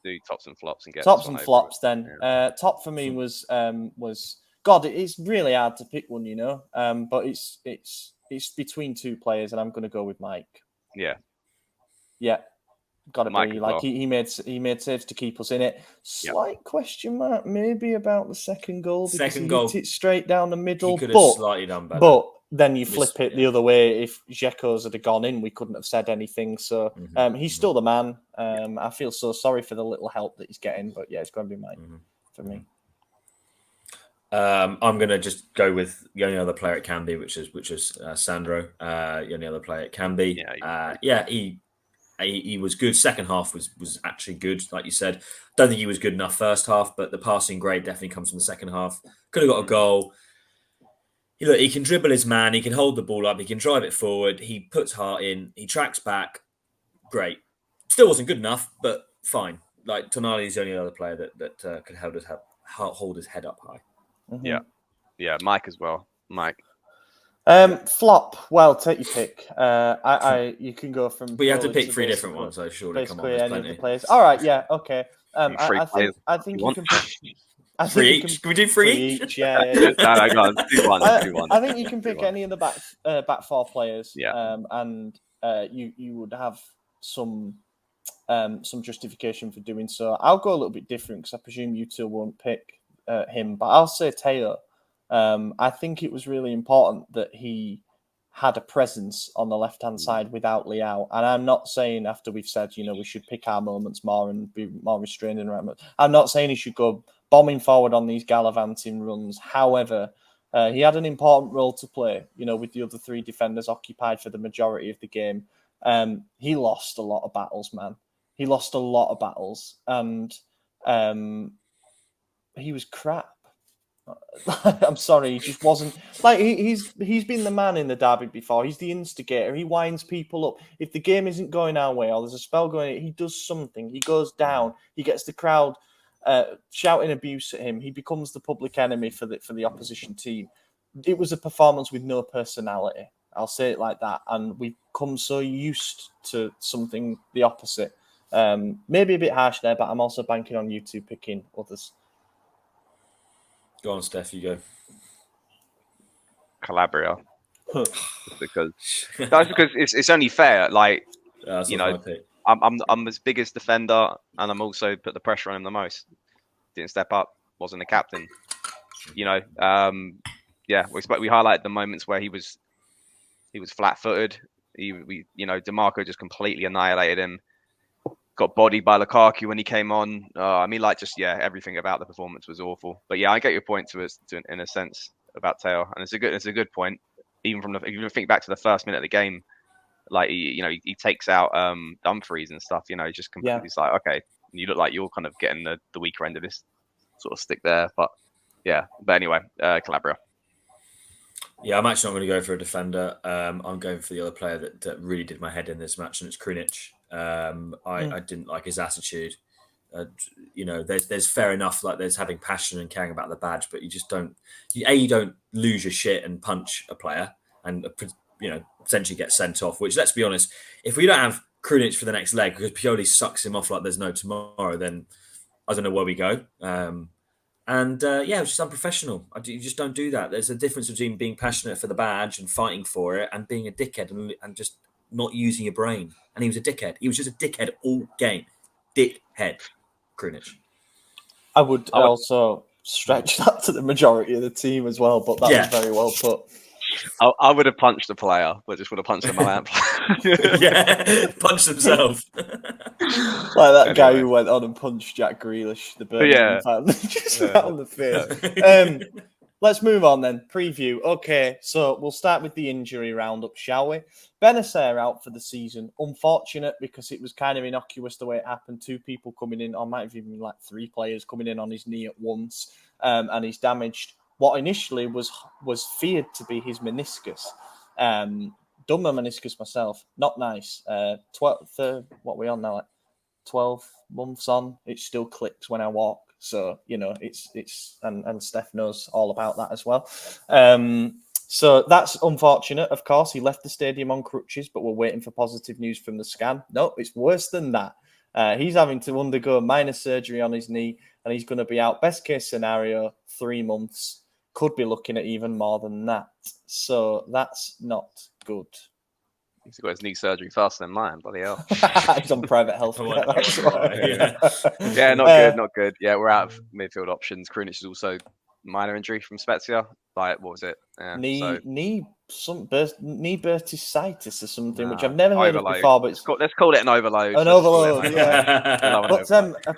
do tops and flops and get tops and flops then. Yeah. Top for me was God. It's really hard to pick one, but it's between 2 players, and I'm going to go with Mike. Yeah. got to Mike be as like well. he made saves to keep us in it. Slight question mark maybe about the second goal because he hit it straight down the middle. He could have slightly done better. But then you flip it the other way. If Dzeko's had gone in, we couldn't have said anything. So he's still the man. I feel so sorry for the little help that he's getting, but yeah, it's going to be mine for me. I'm going to just go with the only other player it can be, which is Sandro. The only other player it can be. He was good. Second half was actually good, like you said. Don't think he was good enough first half, but the passing grade definitely comes from the second half. Could have got a goal. He can dribble his man. He can hold the ball up. He can drive it forward. He puts heart in. He tracks back. Great. Still wasn't good enough, but fine. Like Tonali is the only other player that could hold his head up high. Yeah. Mike as well. Mike. Flop. Well, take your pick. You can go from. But you have to pick three different ones, so surely come on, there's any plenty. of the players. All right, yeah, okay. I think you can pick. Three each? Can we do three each? Yeah. No, go on. Do one. I think you can pick any of the back four players. Yeah. And you would have some justification for doing so. I'll go a little bit different because I presume you two won't pick him, but I'll say Teo. I think it was really important that he had a presence on the left-hand side without Leao. And I'm not saying after we've said, we should pick our moments more and be more restrained in right moments. I'm not saying he should go bombing forward on these gallivanting runs. However, he had an important role to play, with the other three defenders occupied for the majority of the game. He lost a lot of battles, man. He lost a lot of battles. And he was crap. I'm sorry, he just wasn't like he's been the man in the derby before. He's the instigator. He winds people up. If the game isn't going our way or there's a spell going, he does something. He goes down. He gets the crowd shouting abuse at him. He becomes the public enemy for the opposition team. It was a performance with no personality. I'll say it like that. And we've come so used to something the opposite. Maybe a bit harsh there, but I'm also banking on you two picking others. Go on, Steph, you go. Calabria. because it's only fair. Like, I'm his biggest defender, and I'm also put the pressure on him the most. Didn't step up, wasn't a captain. We highlighted the moments where he was flat-footed. DeMarco just completely annihilated him. Got bodied by Lukaku when he came on. Everything about the performance was awful. But yeah, I get your point in a sense about Teo, and it's a good point. Even if you think back to the first minute of the game, like he takes out Dumfries and stuff. Just completely. It's like, okay, you look like you're kind of getting the weaker end of this sort of stick there. But yeah, anyway, Calabria. Yeah, I'm actually not going to go for a defender. I'm going for the other player that really did my head in this match, and it's Krunic. I didn't like his attitude. There's fair enough, like there's having passion and caring about the badge, but you just don't. You don't lose your shit and punch a player and potentially get sent off. Which, let's be honest, if we don't have Krunic for the next leg because Pioli sucks him off like there's no tomorrow, then I don't know where we go. It was just unprofessional. You just don't do that. There's a difference between being passionate for the badge and fighting for it and being a dickhead and just not using your brain. And he was a dickhead. He was just a dickhead all game. Dickhead. Krunic. I would also stretch that to the majority of the team as well, but that was very well put. I would have punched the player, but just would have punched the Milan player. Punched himself. Like that guy who went on and punched Jack Grealish, the Birmingham fan, just round the face. Let's move on then. Preview. Okay, so we'll start with the injury roundup, shall we? Benacer out for the season. Unfortunate because it was kind of innocuous the way it happened. 2 people coming in, or might have even been like 3 players coming in on his knee at once, and he's damaged what initially was feared to be his meniscus. Done my meniscus myself. Not nice. 12 months on, it still clicks when I walk. So, it's and Steph knows all about that as well. So that's unfortunate, of course. He left the stadium on crutches, but we're waiting for positive news from the scan. No, it's worse than that. He's having to undergo minor surgery on his knee, and he's going to be out, best case scenario, 3 months. Could be looking at even more than that. So that's not good. He's got his knee surgery faster than mine, bloody hell. He's on private health. Yeah, not good. Yeah, we're out of midfield options. Krunic is also minor injury from Spezia. Like, what was it? Yeah, knee bursitis or something, which I've never heard overload. of before. But let's call it an overload. An overload, yeah. But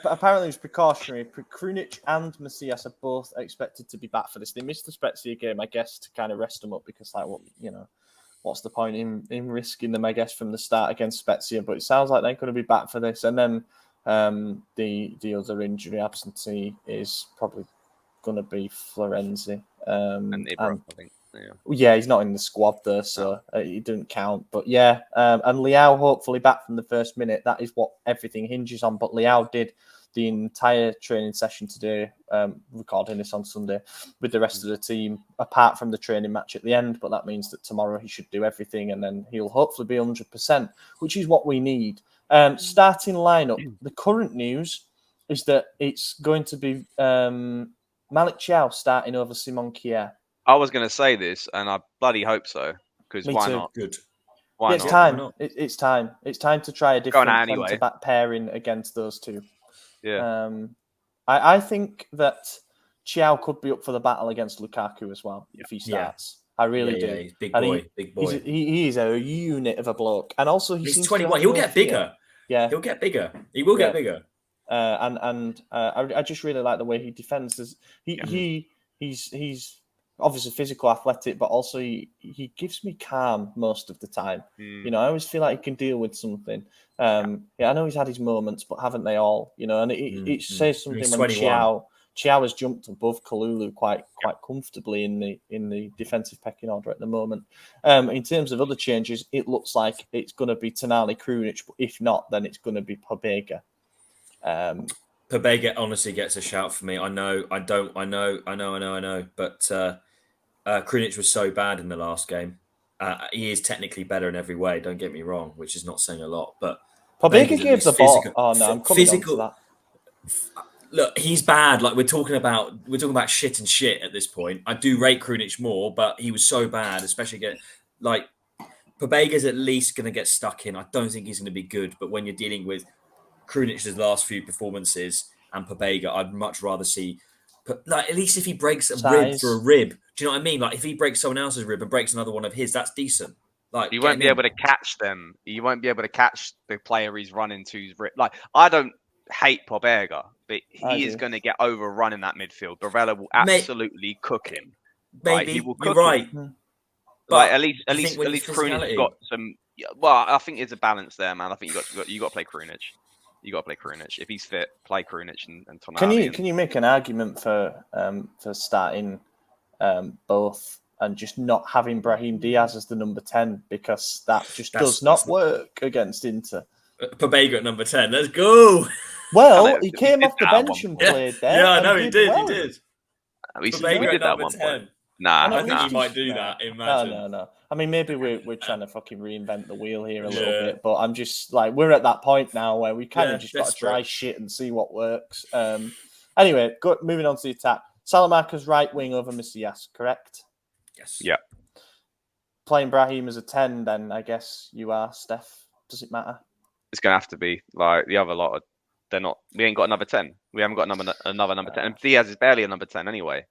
apparently it's precautionary. Krunic and Macias are both expected to be back for this. They missed the Spezia game, I guess, to kind of rest them up because, like, what's the point in risking them, I guess, from the start against Spezia? But it sounds like they're going to be back for this. And then the other injury absentee is probably going to be Florenzi. And Ibra, I think. Yeah, he's not in the squad though, so he didn't count. But yeah, and Leao hopefully back from the first minute. That is what everything hinges on. But Leao did the entire training session today, recording this on Sunday, with the rest of the team, apart from the training match at the end. But that means that tomorrow he should do everything, and then he'll hopefully be 100%, which is what we need. Starting lineup, the current news is that it's going to be Malik Thiaw starting over Simon Kjaer. I was going to say this, and I bloody hope so, because why not? Good. Why it's not? time. It's time. It's time to try a different centre-back pairing against those two. Yeah. I think that Thiaw could be up for the battle against Lukaku as well if he starts. I really do. He's big boy. He is a unit of a bloke, and also he's 21. He'll get bigger. Yeah, he'll get bigger. He will get bigger. I just really like the way he defends. He's obviously physical, athletic, but also he gives me calm most of the time. I always feel like he can deal with something. I know he's had his moments, but haven't they all? And it says something when Thiaw has jumped above Kalulu quite comfortably in the defensive pecking order at the moment. In terms of other changes, it looks like it's going to be Tonali, Krunic, but if not, then it's going to be Pobega. Pobega honestly gets a shout for me. I know. But Krunic was so bad in the last game. He is technically better in every way. Don't get me wrong, which is not saying a lot. But Pobega gives the ball. Oh no, I'm coming on to that. Look, he's bad. Like we're talking about shit and shit at this point. I do rate Krunic more, but he was so bad, especially Pobega's at least going to get stuck in. I don't think he's going to be good, but when you're dealing with Krunic's last few performances and Pobega, I'd much rather see. At least if he breaks a rib for a rib, do you know what I mean? Like if he breaks someone else's rib and breaks another one of his, that's decent. Like you won't be able to catch them. You won't be able to catch the player he's running to's rib. Like I don't hate Pobega, but he is going to get overrun in that midfield. Barella will absolutely cook him. Maybe he will cook you're right. Him. But at least Krunic got some. Well, I think there's a balance there, man. I think you got to play Krunic. You got to play Krunic. If he's fit, play Krunic and Tonali. Can you make an argument for starting both and just not having Brahim Diaz as the number 10 because that just does not work against Inter? Pobega at number 10. Let's go. Well, he came off the bench and played there. Yeah, I know he did. Well. He did. We did that one 10. Point. Nah, I think he might do that. Imagine. No. I mean, maybe we're trying to fucking reinvent the wheel here a little bit, but I'm just like we're at that point now where we kind of just got to try shit and see what works. Anyway, moving on to the attack. Salamanca's right wing over Macias, correct? Yes. Yeah. Playing Brahim as a 10, then I guess you are, Steph. Does it matter? It's gonna have to be like the other lot. They're not. We ain't got another 10. We haven't got another number 10. And Diaz is barely a number 10 anyway.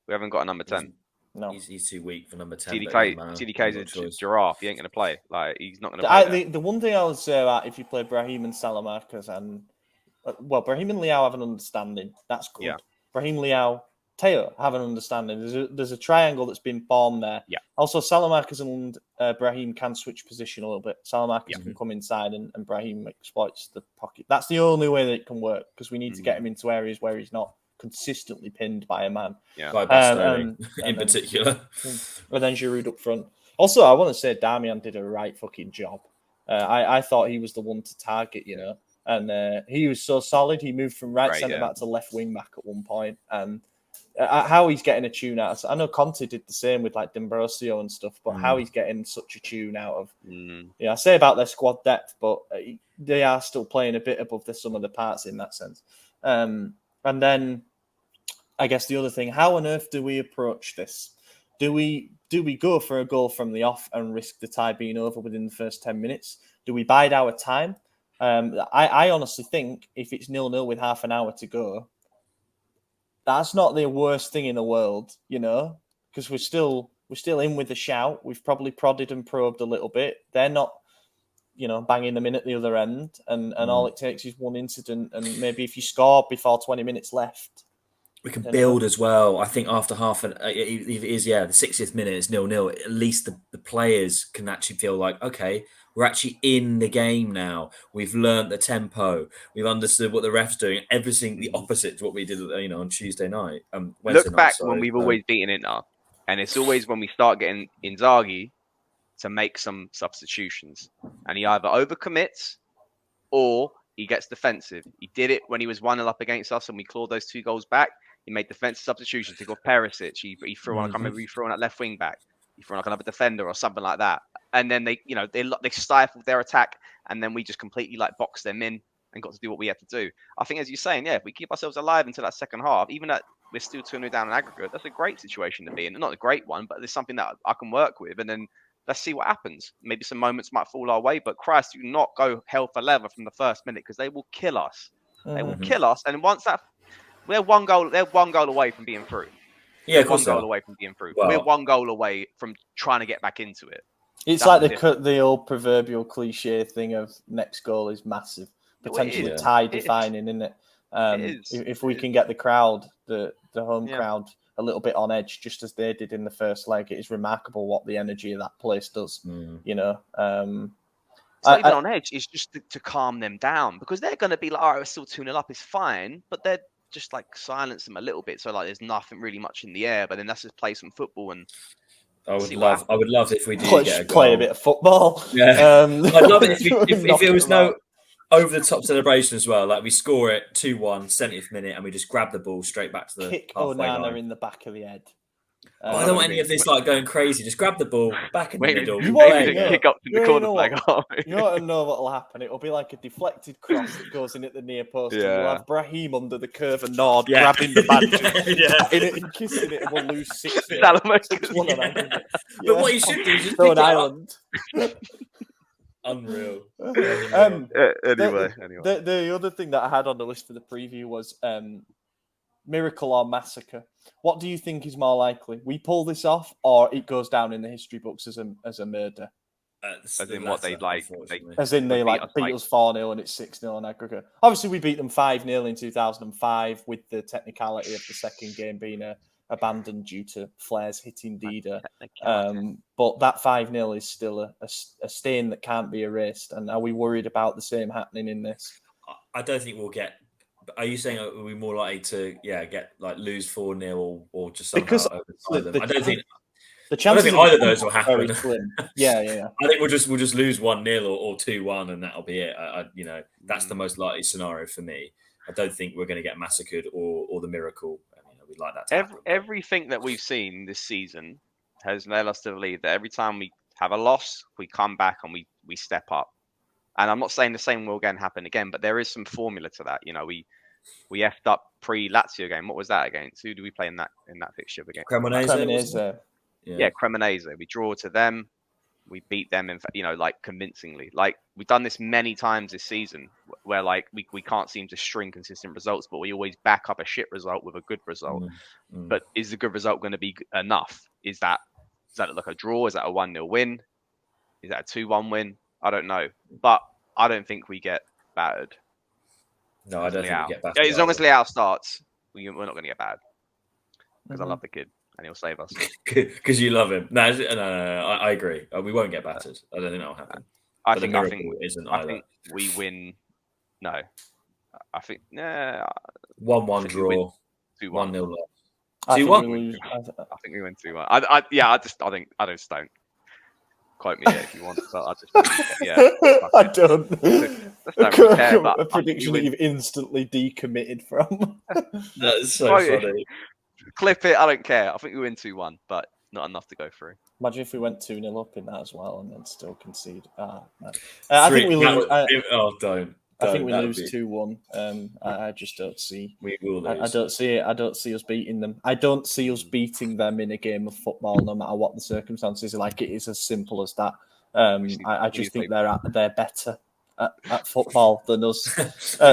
We haven't got a number 10. No, he's too weak for number 10. CDK's a giraffe. He ain't going to play. Like he's not going to play. The one thing I would say about if you play Brahim and Salamanca and Brahim and Leao have an understanding. That's good. Yeah. Brahim, Leao, Teo have an understanding. There's a triangle that's been formed there. Yeah. Also, Salamanca and Brahim can switch position a little bit. Salamanca can come inside and Brahim exploits the pocket. That's the only way that it can work because we need to get him into areas where he's not consistently pinned by a man. Yeah. By Bastoni, in particular. And then Giroud up front. Also, I want to say Damian did a right fucking job. I thought he was the one to target, and he was so solid. He moved from right centre back to left wing back at one point. And how he's getting a tune out of, I know Conte did the same with like D'Ambrosio and stuff, but how he's getting such a tune out of, I say about their squad depth, but they are still playing a bit above the sum of the parts in that sense. And then I guess the other thing, how on earth do we approach this? Do we do we go for a goal from the off and risk the tie being over within the first 10 minutes? Do we bide our time? I honestly think if it's 0-0 with half an hour to go, that's not the worst thing in the world, because we're still in with a shout. We've probably prodded and probed a little bit. They're not, banging them in at the other end, and all it takes is one incident, and maybe if you score before 20 minutes left. We can build as well. I think after half it is the 60th minute is 0-0. At least the players can actually feel like, okay, we're actually in the game now. We've learnt the tempo. We've understood what the ref's doing. Everything the opposite to what we did, on Tuesday night. Look back when we've always beaten Inter, and it's always when we start getting Inzaghi to make some substitutions, and he either overcommits or he gets defensive. He did it when he was 1-0 up against us, and we clawed those 2 goals back. He made defensive substitutions to go Perisic. He threw on, I can't remember, he threw on at left wing back. He threw on like another defender or something like that. And then they stifled their attack, and then we just completely boxed them in and got to do what we had to do. I think, as you're saying, if we keep ourselves alive until that second half, even that we're still 2-0 down in aggregate, that's a great situation to be in. Not a great one, but it's something that I can work with. And then let's see what happens. Maybe some moments might fall our way, but Christ, do not go hell for leather from the first minute, because they will kill us. They will kill us. And once that, they're one goal away from being through. Yeah, one goal away from being through. Well, we're 1 goal away from trying to get back into it. It's like the old proverbial cliche thing of next goal is massive, potentially tie defining, isn't it? If we can get the crowd, the home crowd, a little bit on edge, just as they did in the first leg, it is remarkable what the energy of that place does. It's not even on edge. It's just to calm them down, because they're going to be like, all right, we're still 2-0 up, it's fine, but they're just silence them a little bit, so there's nothing really much in the air. But then let's just play some football and. I would love if we did get a goal. Play a bit of football. Yeah. I'd love it if there was no over the top celebration as well. Like we score it 2-1, 70th minute, and we just grab the ball straight back to the kick halfway Onana line. in the back of the head. I don't want any of this going crazy. Just grab the ball back in the middle. You won't kick up to the corner flag. You don't know what will happen. It'll be like a deflected cross that goes in at the near post. And we'll have Brahim under the curve and Nord grabbing the badge and kissing it, and we'll lose 6-1. But what you should do is just pick it Island. Unreal. Anyway. The other thing that I had on the list for the preview was miracle or massacre. What do you think is more likely? We pull this off, or it goes down in the history books as a murder? As in what they like. As in they beat us 4-0 and it's 6-0 in aggregate. Obviously, we beat them 5-0 in 2005 with the technicality of the second game being abandoned due to flares hitting Dida. But that 5-0 is still a stain that can't be erased. And are we worried about the same happening in this? I don't think we'll get. Are you saying are we more likely to get lose 4-0 or just somehow overtime them? I don't think either of those will happen. Yeah. I think we'll just lose 1-0 or 2-1 and that'll be it. That's the most likely scenario for me. I don't think we're going to get massacred or the miracle. We'd like that to happen. Everything that we've seen this season has led us to believe that every time we have a loss, we come back and we step up. And I'm not saying the same will happen again, but there is some formula to that. We effed up pre-Lazio game. What was that against? Who do we play in that fixture again? Cremonese. Yeah, Cremonese. We draw to them. We beat them, convincingly. We've done this many times this season, where we can't seem to string consistent results, but we always back up a shit result with a good result. But is the good result going to be enough? Does that look like a draw? Is that a 1-0 win? Is that a 2-1 win? I don't know, but I don't think we get battered. No, I don't think we get battered. As long as Leao starts, we're not going to get battered. Because I love the kid and he'll save us. Because you love him. No, I agree. We won't get battered. I don't think that'll happen. I think we win. No, I think 1-1 draw. 2-1 1-0 loss. 2-1. I think we win 2-1. I just don't. Quote me if you want. So I don't. Really care, a prediction that you've instantly decommitted from. That's so funny. Clip it. I don't care. I think we win 2-1, but not enough to go through. Imagine if we went 2-0 up in that as well and then still concede. I think we lose. Don't. I think we lose 2-1. I just don't see. We will lose. I don't see it. I don't see us beating them. I don't see us beating them in a game of football, no matter what the circumstances. Like, it is as simple as that. I just think they're better at football than us.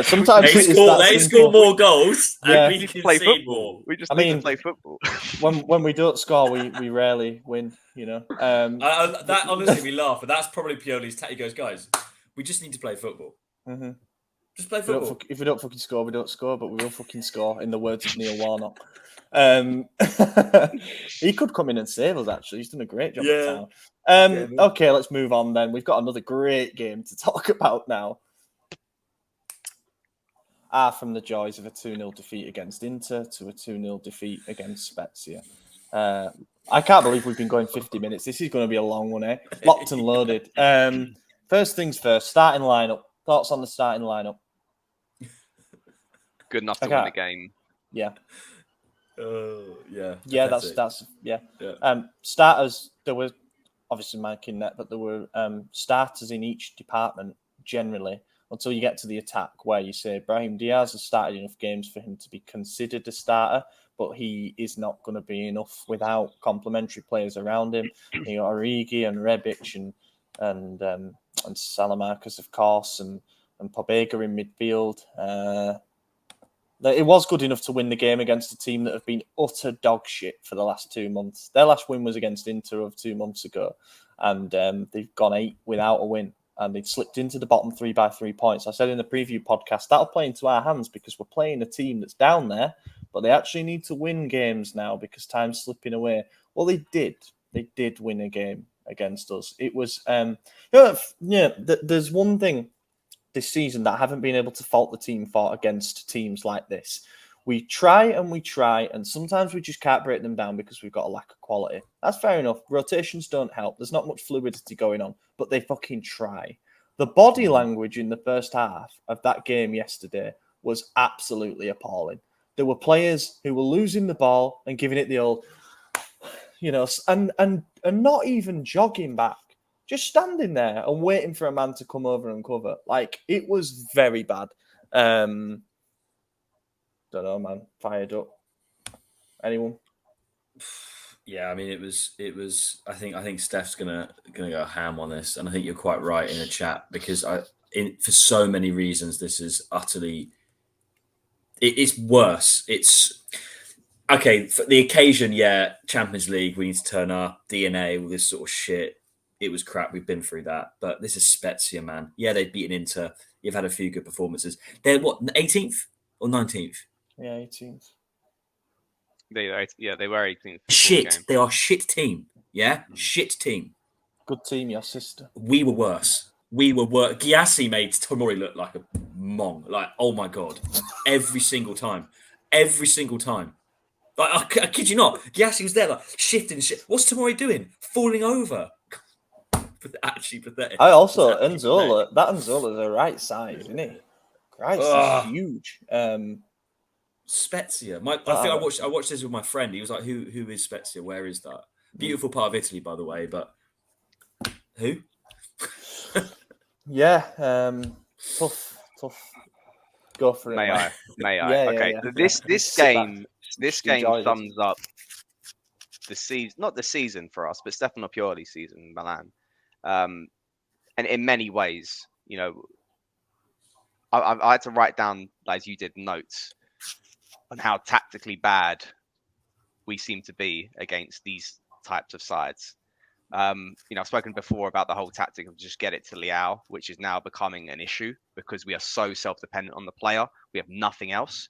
Sometimes they score more goals, and we can play see football. more. We just need to play football. when we don't score, we rarely win. You know. That honestly, we laugh, but that's probably Pioli's tactic. He goes, guys, we just need to play football. Mm-hmm. Just play football. If we don't fucking score, we don't score, but we will fucking score, in the words of Neil Warnock. He could come in and save us, actually. He's done a great job at town. Okay, let's move on then. We've got another great game to talk about now. From the joys of a 2-0 defeat against Inter to a 2-0 defeat against Spezia. I can't believe we've been going 50 minutes. This is going to be a long one, eh? Locked and loaded. First things first, starting lineup. Thoughts on the starting lineup? Good enough to win the game. Yeah. Yeah, that's starters. There were obviously Mike in net, but there were starters in each department generally until you get to the attack, where you say Brahim Diaz has started enough games for him to be considered a starter, but he is not going to be enough without complementary players around him. You got Origi and Rebic and Salamanca, of course, and Pobega in midfield. It was good enough to win the game against a team that have been utter dog shit for the last 2 months. Their last win was against Inter of 2 months ago, and they've gone 8 without a win, and they've slipped into the bottom 3 by 3 points. I said in the preview podcast, that'll play into our hands because we're playing a team that's down there, but they actually need to win games now because time's slipping away. Well, they did. They did win a game against us. It was, there's one thing this season that I haven't been able to fault the team for against teams like this. We try, and sometimes we just can't break them down because we've got a lack of quality. That's fair enough. Rotations don't help. There's not much fluidity going on, but they fucking try. The body language in the first half of that game yesterday was absolutely appalling. There were players who were losing the ball and giving it the old, and not even jogging back. Just standing there and waiting for a man to come over and cover. Like, it was very bad. Don't know, man. Fired up. Anyone? Yeah, I mean, it was. I think Steph's gonna go ham on this, and I think you're quite right in the chat because for so many reasons, this is utterly. It's worse. It's okay for the occasion. Yeah, Champions League. We need to turn up. DNA, all this sort of shit. It was crap. We've been through that. But this is Spezia, man. Yeah, they've beaten Inter. You've had a few good performances. They're what, 18th or 19th? Yeah, 18th. They were 18th. Shit. They are shit team. Yeah? Shit team. Good team, your sister. We were worse. Gyasi made Tomori look like a mong. Like, oh my God. Every single time. Like, I kid you not. Gyasi was there, like, shifting shit. What's Tomori doing? Falling over. Actually pathetic. I also Nzola. That Nzola's a right size, isn't he? Christ, he's huge. Spezia. I watched this with my friend. He was like, "Who is Spezia? Where is that? Beautiful part of Italy, by the way." But who? Yeah, tough. Go for it. May I? Yeah, okay, yeah. This game sums up the season, not the season for us, but Stefano Pioli's season in Milan. And in many ways, I had to write down, as you did, notes on how tactically bad we seem to be against these types of sides. I've spoken before about the whole tactic of just get it to Leao, which is now becoming an issue because we are so self-dependent on the player. We have nothing else.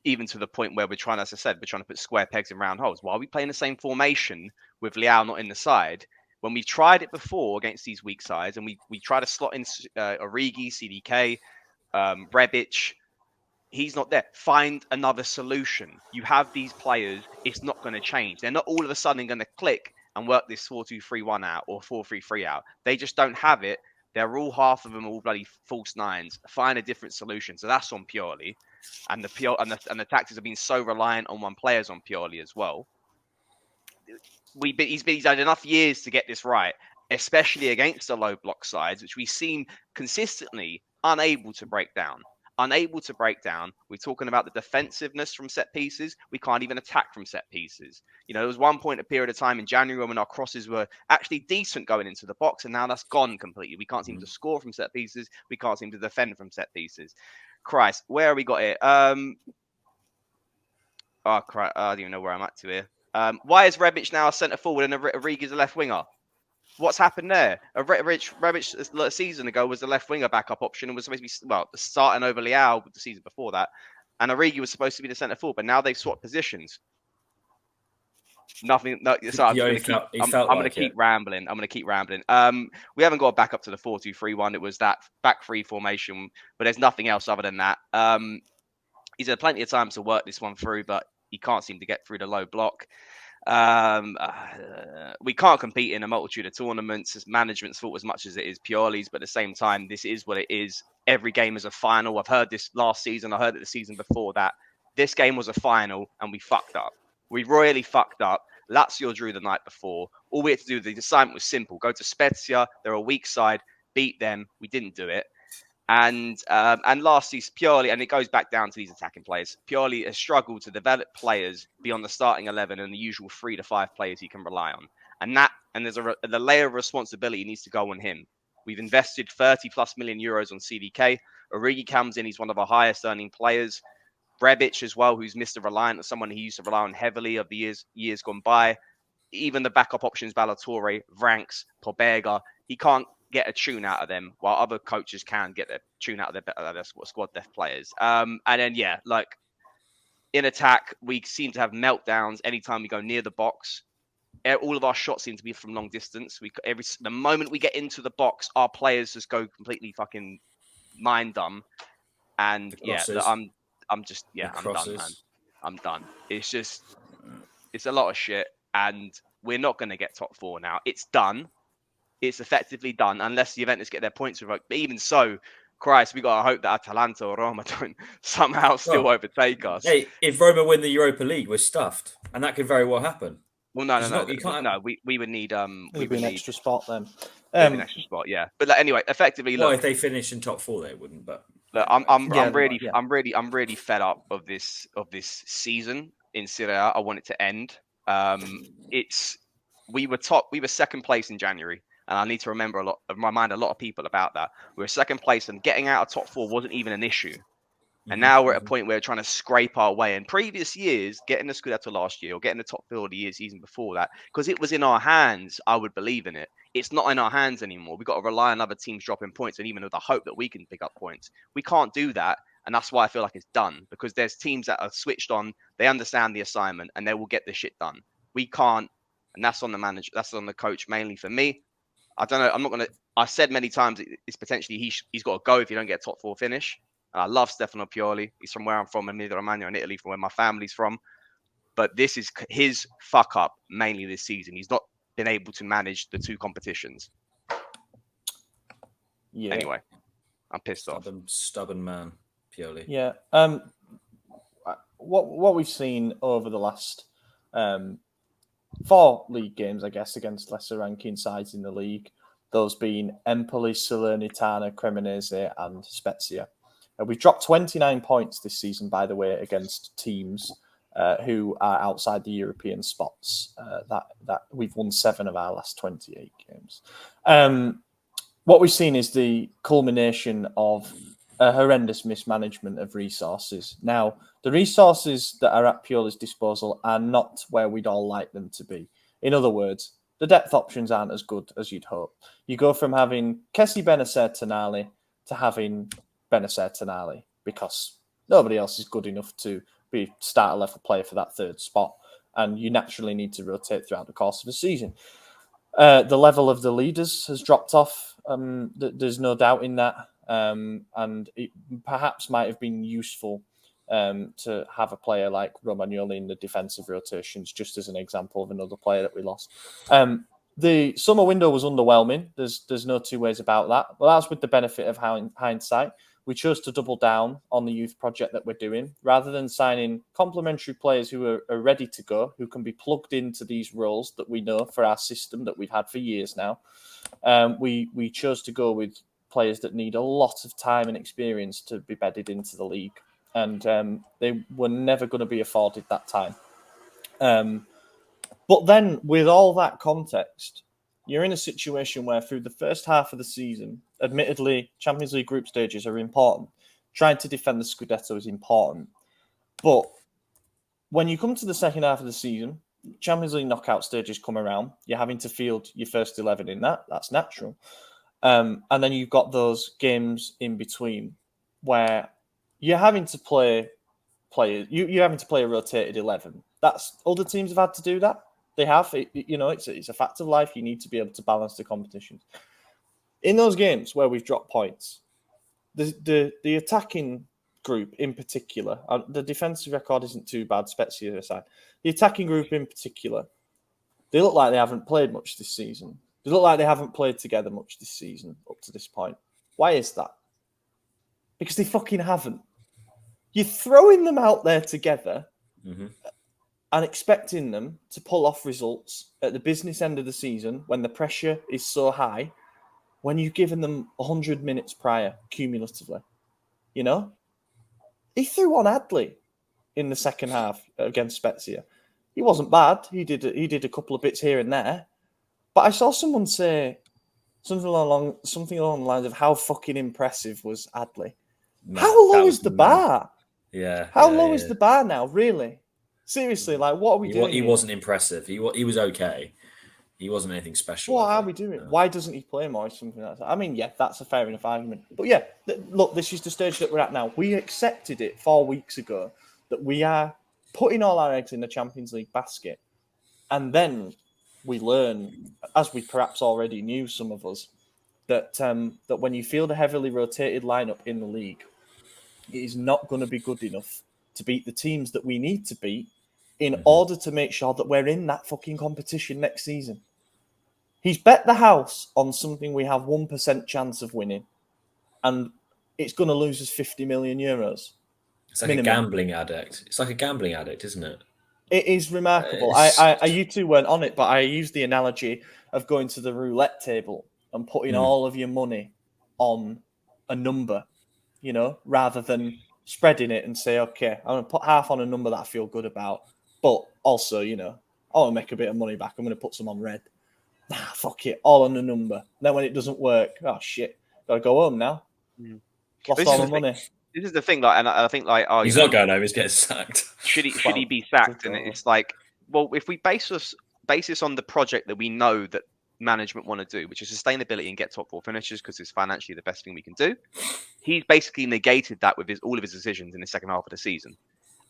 Even to the point where we're trying, as I said, we're trying to put square pegs in round holes. Why are we playing the same formation with Leao not in the side? When we tried it before against these weak sides, and we try to slot in Origi, CDK, Rebic, he's not there. Find another solution. You have these players. It's not going to change. They're not all of a sudden going to click and work this 4-2-3-1 out or 4-3-3 out. They just don't have it. They're all half of them all bloody false nines. Find a different solution. So that's on Pioli, and the tactics have been so reliant on one players on Pioli as well. He's had enough years to get this right, especially against the low block sides, which we seem consistently unable to break down. We're talking about the defensiveness from set pieces. We can't even attack from set pieces. There was one point, a period of time in January when our crosses were actually decent going into the box, and now that's gone completely. We can't seem to score from set pieces. We can't seem to defend from set pieces. Christ, where have we got it? Oh, Christ, I don't even know where I'm at to here. Why is Rebic now a centre forward and Origi's a left winger? What's happened there? Rebic a season ago was the left winger backup option and was supposed to be starting over Leao the season before that, and Origi was supposed to be the centre forward, but now they've swapped positions. Nothing. No, so I'm going to keep rambling. We haven't got back up to the 4-2-3-1. It was that back three formation, but there's nothing else other than that. He's had plenty of time to work this one through, but he can't seem to get through the low block. We can't compete in a multitude of tournaments. It's management's fault as much as it is Pioli's, but at the same time, this is what it is. Every game is a final. I've heard this last season. I heard it the season before that. This game was a final, and we fucked up. We royally fucked up. Lazio drew the night before. All we had to do, the assignment was simple. Go to Spezia. They're a weak side. Beat them. We didn't do it. And lastly, Pioli, and it goes back down to these attacking players. Pioli has struggled to develop players beyond the starting 11 and the usual 3 to 5 players he can rely on. And there's the layer of responsibility needs to go on him. We've invested 30 plus million euros on CDK. Origi comes in, he's one of our highest earning players. Rebic as well, who's Mr. Reliant, someone he used to rely on heavily of the years gone by. Even the backup options, Ballatore, Vranks, Pobega, he can't get a tune out of them, while other coaches can get a tune out of their squad depth players. And then, in attack, we seem to have meltdowns anytime we go near the box. All of our shots seem to be from long distance. The moment we get into the box, our players just go completely fucking mind dumb. And I'm done, man. I'm done. It's a lot of shit, and we're not going to get top 4 now. It's done. It's effectively done unless the Juventus get their points revoked. But even so, Christ, we got to hope that Atalanta or Roma don't somehow still overtake us. Hey, if Roma win the Europa League, we're stuffed, and that could very well happen. Well, no. We would need an extra spot then. An extra spot, yeah. But anyway, effectively, well, if they finish in top 4, they wouldn't. But look, I'm really fed up of this season in Serie A. I want it to end. We were second place in January. And I need to remind a lot of people about that. We were second place, and getting out of top 4 wasn't even an issue. And now we're at a point where we're trying to scrape our way. In previous years, getting the Scudetto last year or getting the top 4 of the years even before that, because it was in our hands, I would believe in it. It's not in our hands anymore. We've got to rely on other teams dropping points, and even with the hope that we can pick up points. We can't do that, and that's why I feel like it's done, because there's teams that are switched on, they understand the assignment, and they will get this shit done. We can't, and that's on the manager, that's on the coach mainly for me. I don't know. I'm not going to. I've said many times it's potentially he's got to go if you don't get a top 4 finish. And I love Stefano Pioli. He's from where I'm from, in Emilia-Romagna in Italy, from where my family's from. But this is his fuck up mainly this season. He's not been able to manage the 2 competitions. Yeah. Anyway, I'm pissed off. Stubborn man, Pioli. Yeah. What we've seen over the last 4 league games, I guess, against lesser ranking sides in the league, those being Empoli, Salernitana, Cremonese and Spezia. We've dropped 29 points this season, by the way, against teams who are outside the European spots. That we've won 7 of our last 28 games. What we've seen is the culmination of a horrendous mismanagement of resources. Now, the resources that are at Pioli's disposal are not where we'd all like them to be. In other words, the depth options aren't as good as you'd hope. You go from having Kessie Benacer Tonali to having Benacer Tonali because nobody else is good enough to be starter level player for that 3rd spot. And you naturally need to rotate throughout the course of the season. The level of the leaders has dropped off. There's no doubt in that. And it perhaps might have been useful to have a player like Romagnoli in the defensive rotations, just as an example of another player that we lost. The summer window was underwhelming. There's no 2 ways about that. But that's with the benefit of hindsight. We chose to double down on the youth project that we're doing, rather than signing complementary players who are ready to go, who can be plugged into these roles that we know for our system that we've had for years now. we chose to go with players that need a lot of time and experience to be bedded into the league, and they were never going to be afforded that time. But then, with all that context, you're in a situation where through the first half of the season, admittedly, Champions League group stages are important. Trying to defend the Scudetto is important. But when you come to the second half of the season, Champions League knockout stages come around. You're having to field your first 11 in that. That's natural. And then you've got those games in between where you're having to play players. You're having to play a rotated 11. That's other teams have had to do that. They have. It's a fact of life. You need to be able to balance the competitions. In those games where we've dropped points, the attacking group in particular, the defensive record isn't too bad, Spezia aside. The attacking group in particular, they look like they haven't played much this season. They look like they haven't played together much this season up to this point. Why is that? Because they fucking haven't. You're throwing them out there together and expecting them to pull off results at the business end of the season when the pressure is so high, when you've given them 100 minutes prior cumulatively. You know? He threw on Adley in the second half against Spezia. He wasn't bad. He did a couple of bits here and there. But I saw someone say something along the lines of how fucking impressive was Adley. How low is the bar? Yeah. How low is the bar now, really? Seriously, like, what are we doing? He wasn't impressive. He was okay. He wasn't anything special. What are we doing? Why doesn't he play more or something like that? I mean, yeah, that's a fair enough argument. But yeah, look, this is the stage that we're at now. We accepted it 4 weeks ago that we are putting all our eggs in the Champions League basket. And then we learn, as we perhaps already knew, some of us, that that when you field a heavily rotated lineup in the league, it is not going to be good enough to beat the teams that we need to beat in order to make sure that we're in that fucking competition next season. He's bet the house on something we have 1% chance of winning, and it's going to lose us 50 million euros. It's like minimum. A gambling addict. It's like a gambling addict, isn't it? It is remarkable. You two weren't on it, but I used the analogy of going to the roulette table and putting all of your money on a number, you know, rather than spreading it and say, okay, I'm going to put half on a number that I feel good about, but also, you know, I want to make a bit of money back. I'm going to put some on red. Fuck it, all on a number. Then when it doesn't work, oh shit, gotta go home now. Lost all my money. This is the thing, like, and I think, like, he's not going home. He's getting sacked. Should he be sacked? And it's like, well, if we base this on the project that we know that management want to do, which is sustainability and get top 4 finishes because it's financially the best thing we can do, he's basically negated that with all of his decisions in the second half of the season.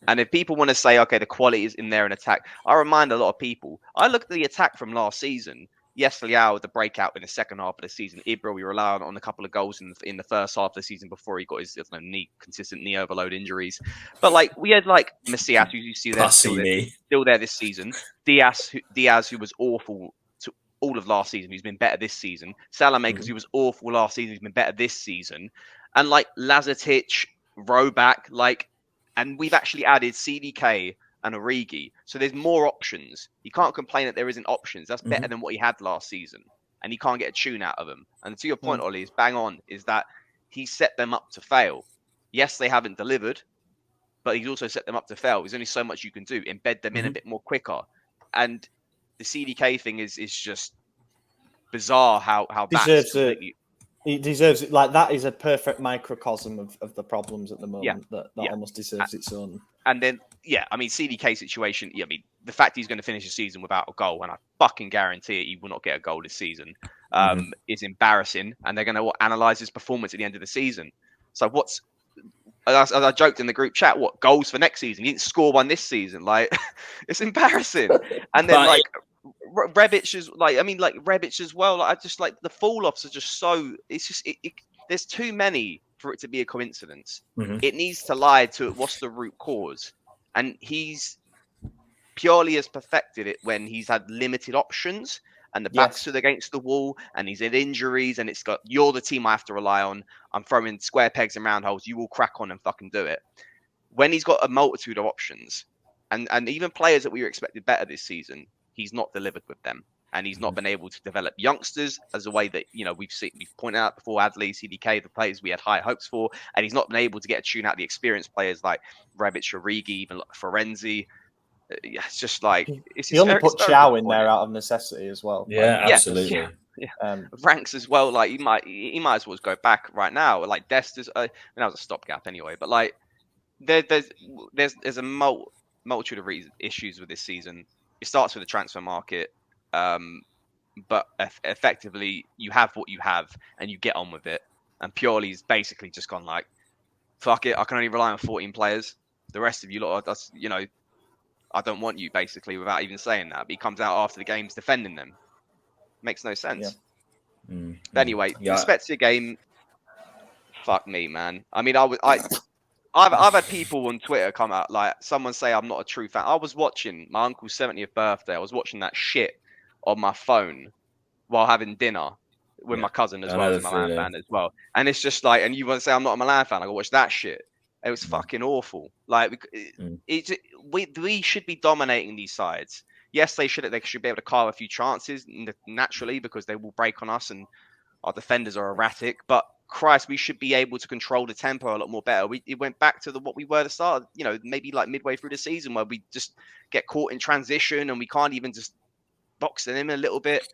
And if people want to say, okay, the quality is in there in attack, I remind a lot of people. I look at the attack from last season. Yes, Leao, the breakout in the second half of the season. Ibra, we rely on a couple of goals in the first half of the season before he got his consistent knee overload injuries. But like we had like Messias, who you see there still there this season. Diaz, who was awful to all of last season, who's been better this season. Salamakers, who was awful last season, who's been better this season. And like Lazatic, Roback, and we've actually added CDK and Origi. So there's more options. You can't complain that there isn't options. That's better than what he had last season. And he can't get a tune out of them. And to your point, Ollie, is bang on, is that he set them up to fail. Yes, they haven't delivered, but he's also set them up to fail. There's only so much you can do. Embed them in a bit more quicker. And the CDK thing is just bizarre how he deserves it. Like, that is a perfect microcosm of the problems at the moment that almost deserves its own. And then, I mean, CDK situation, I mean, the fact he's going to finish the season without a goal, and I fucking guarantee he will not get a goal this season, is embarrassing. And they're going to analyse his performance at the end of the season. So as I joked in the group chat, what goals for next season? He didn't score one this season. Like, it's embarrassing. And then, Rebic is Rebic as well. Like, I just like the fall offs are just so. It's just there's too many for it to be a coincidence. It needs to lie to what's the root cause, and Pioli has perfected it when he's had limited options and the backs stood against the wall, and he's had injuries, and it's got you're the team I have to rely on. I'm throwing square pegs and round holes. You will crack on and fucking do it. When he's got a multitude of options, and even players that we were expected better this season, he's not delivered with them. and he's not been able to develop youngsters as a way that, we've pointed out before, Adley, CDK, the players we had high hopes for, and he's not been able to get a tune out the experienced players like Rebic, Origi, even like Florenzi. It's just like he only put Chow in there out of necessity as well. Yeah, absolutely. Yeah. Ranks as well. Like he might as well go back right now. Like Desta's, that was a stopgap anyway. But like there's a multitude of issues with this season. It starts with the transfer market, but effectively you have what you have and you get on with it. And Pioli's basically just gone like, fuck it, I can only rely on 14 players. The rest of you lot, that's I don't want you, basically, without even saying that. But he comes out after the games defending them. Makes no sense. Yeah. But anyway, the Spezia game, fuck me, man. I mean, I've had people on Twitter come out, like, someone say I'm not a true fan. I was watching my uncle's 70th birthday. I was watching that shit on my phone while having dinner with my cousin as well, as a Milan fan as well. And it's just like, and you want to say I'm not a Milan fan, I go watch that shit. It was fucking awful. Like, we should be dominating these sides. Yes, they should be able to carve a few chances naturally because they will break on us and our defenders are erratic. But Christ, we should be able to control the tempo a lot more better. It went back to what we were at the start, maybe like midway through the season where we just get caught in transition and we can't even just box them in a little bit.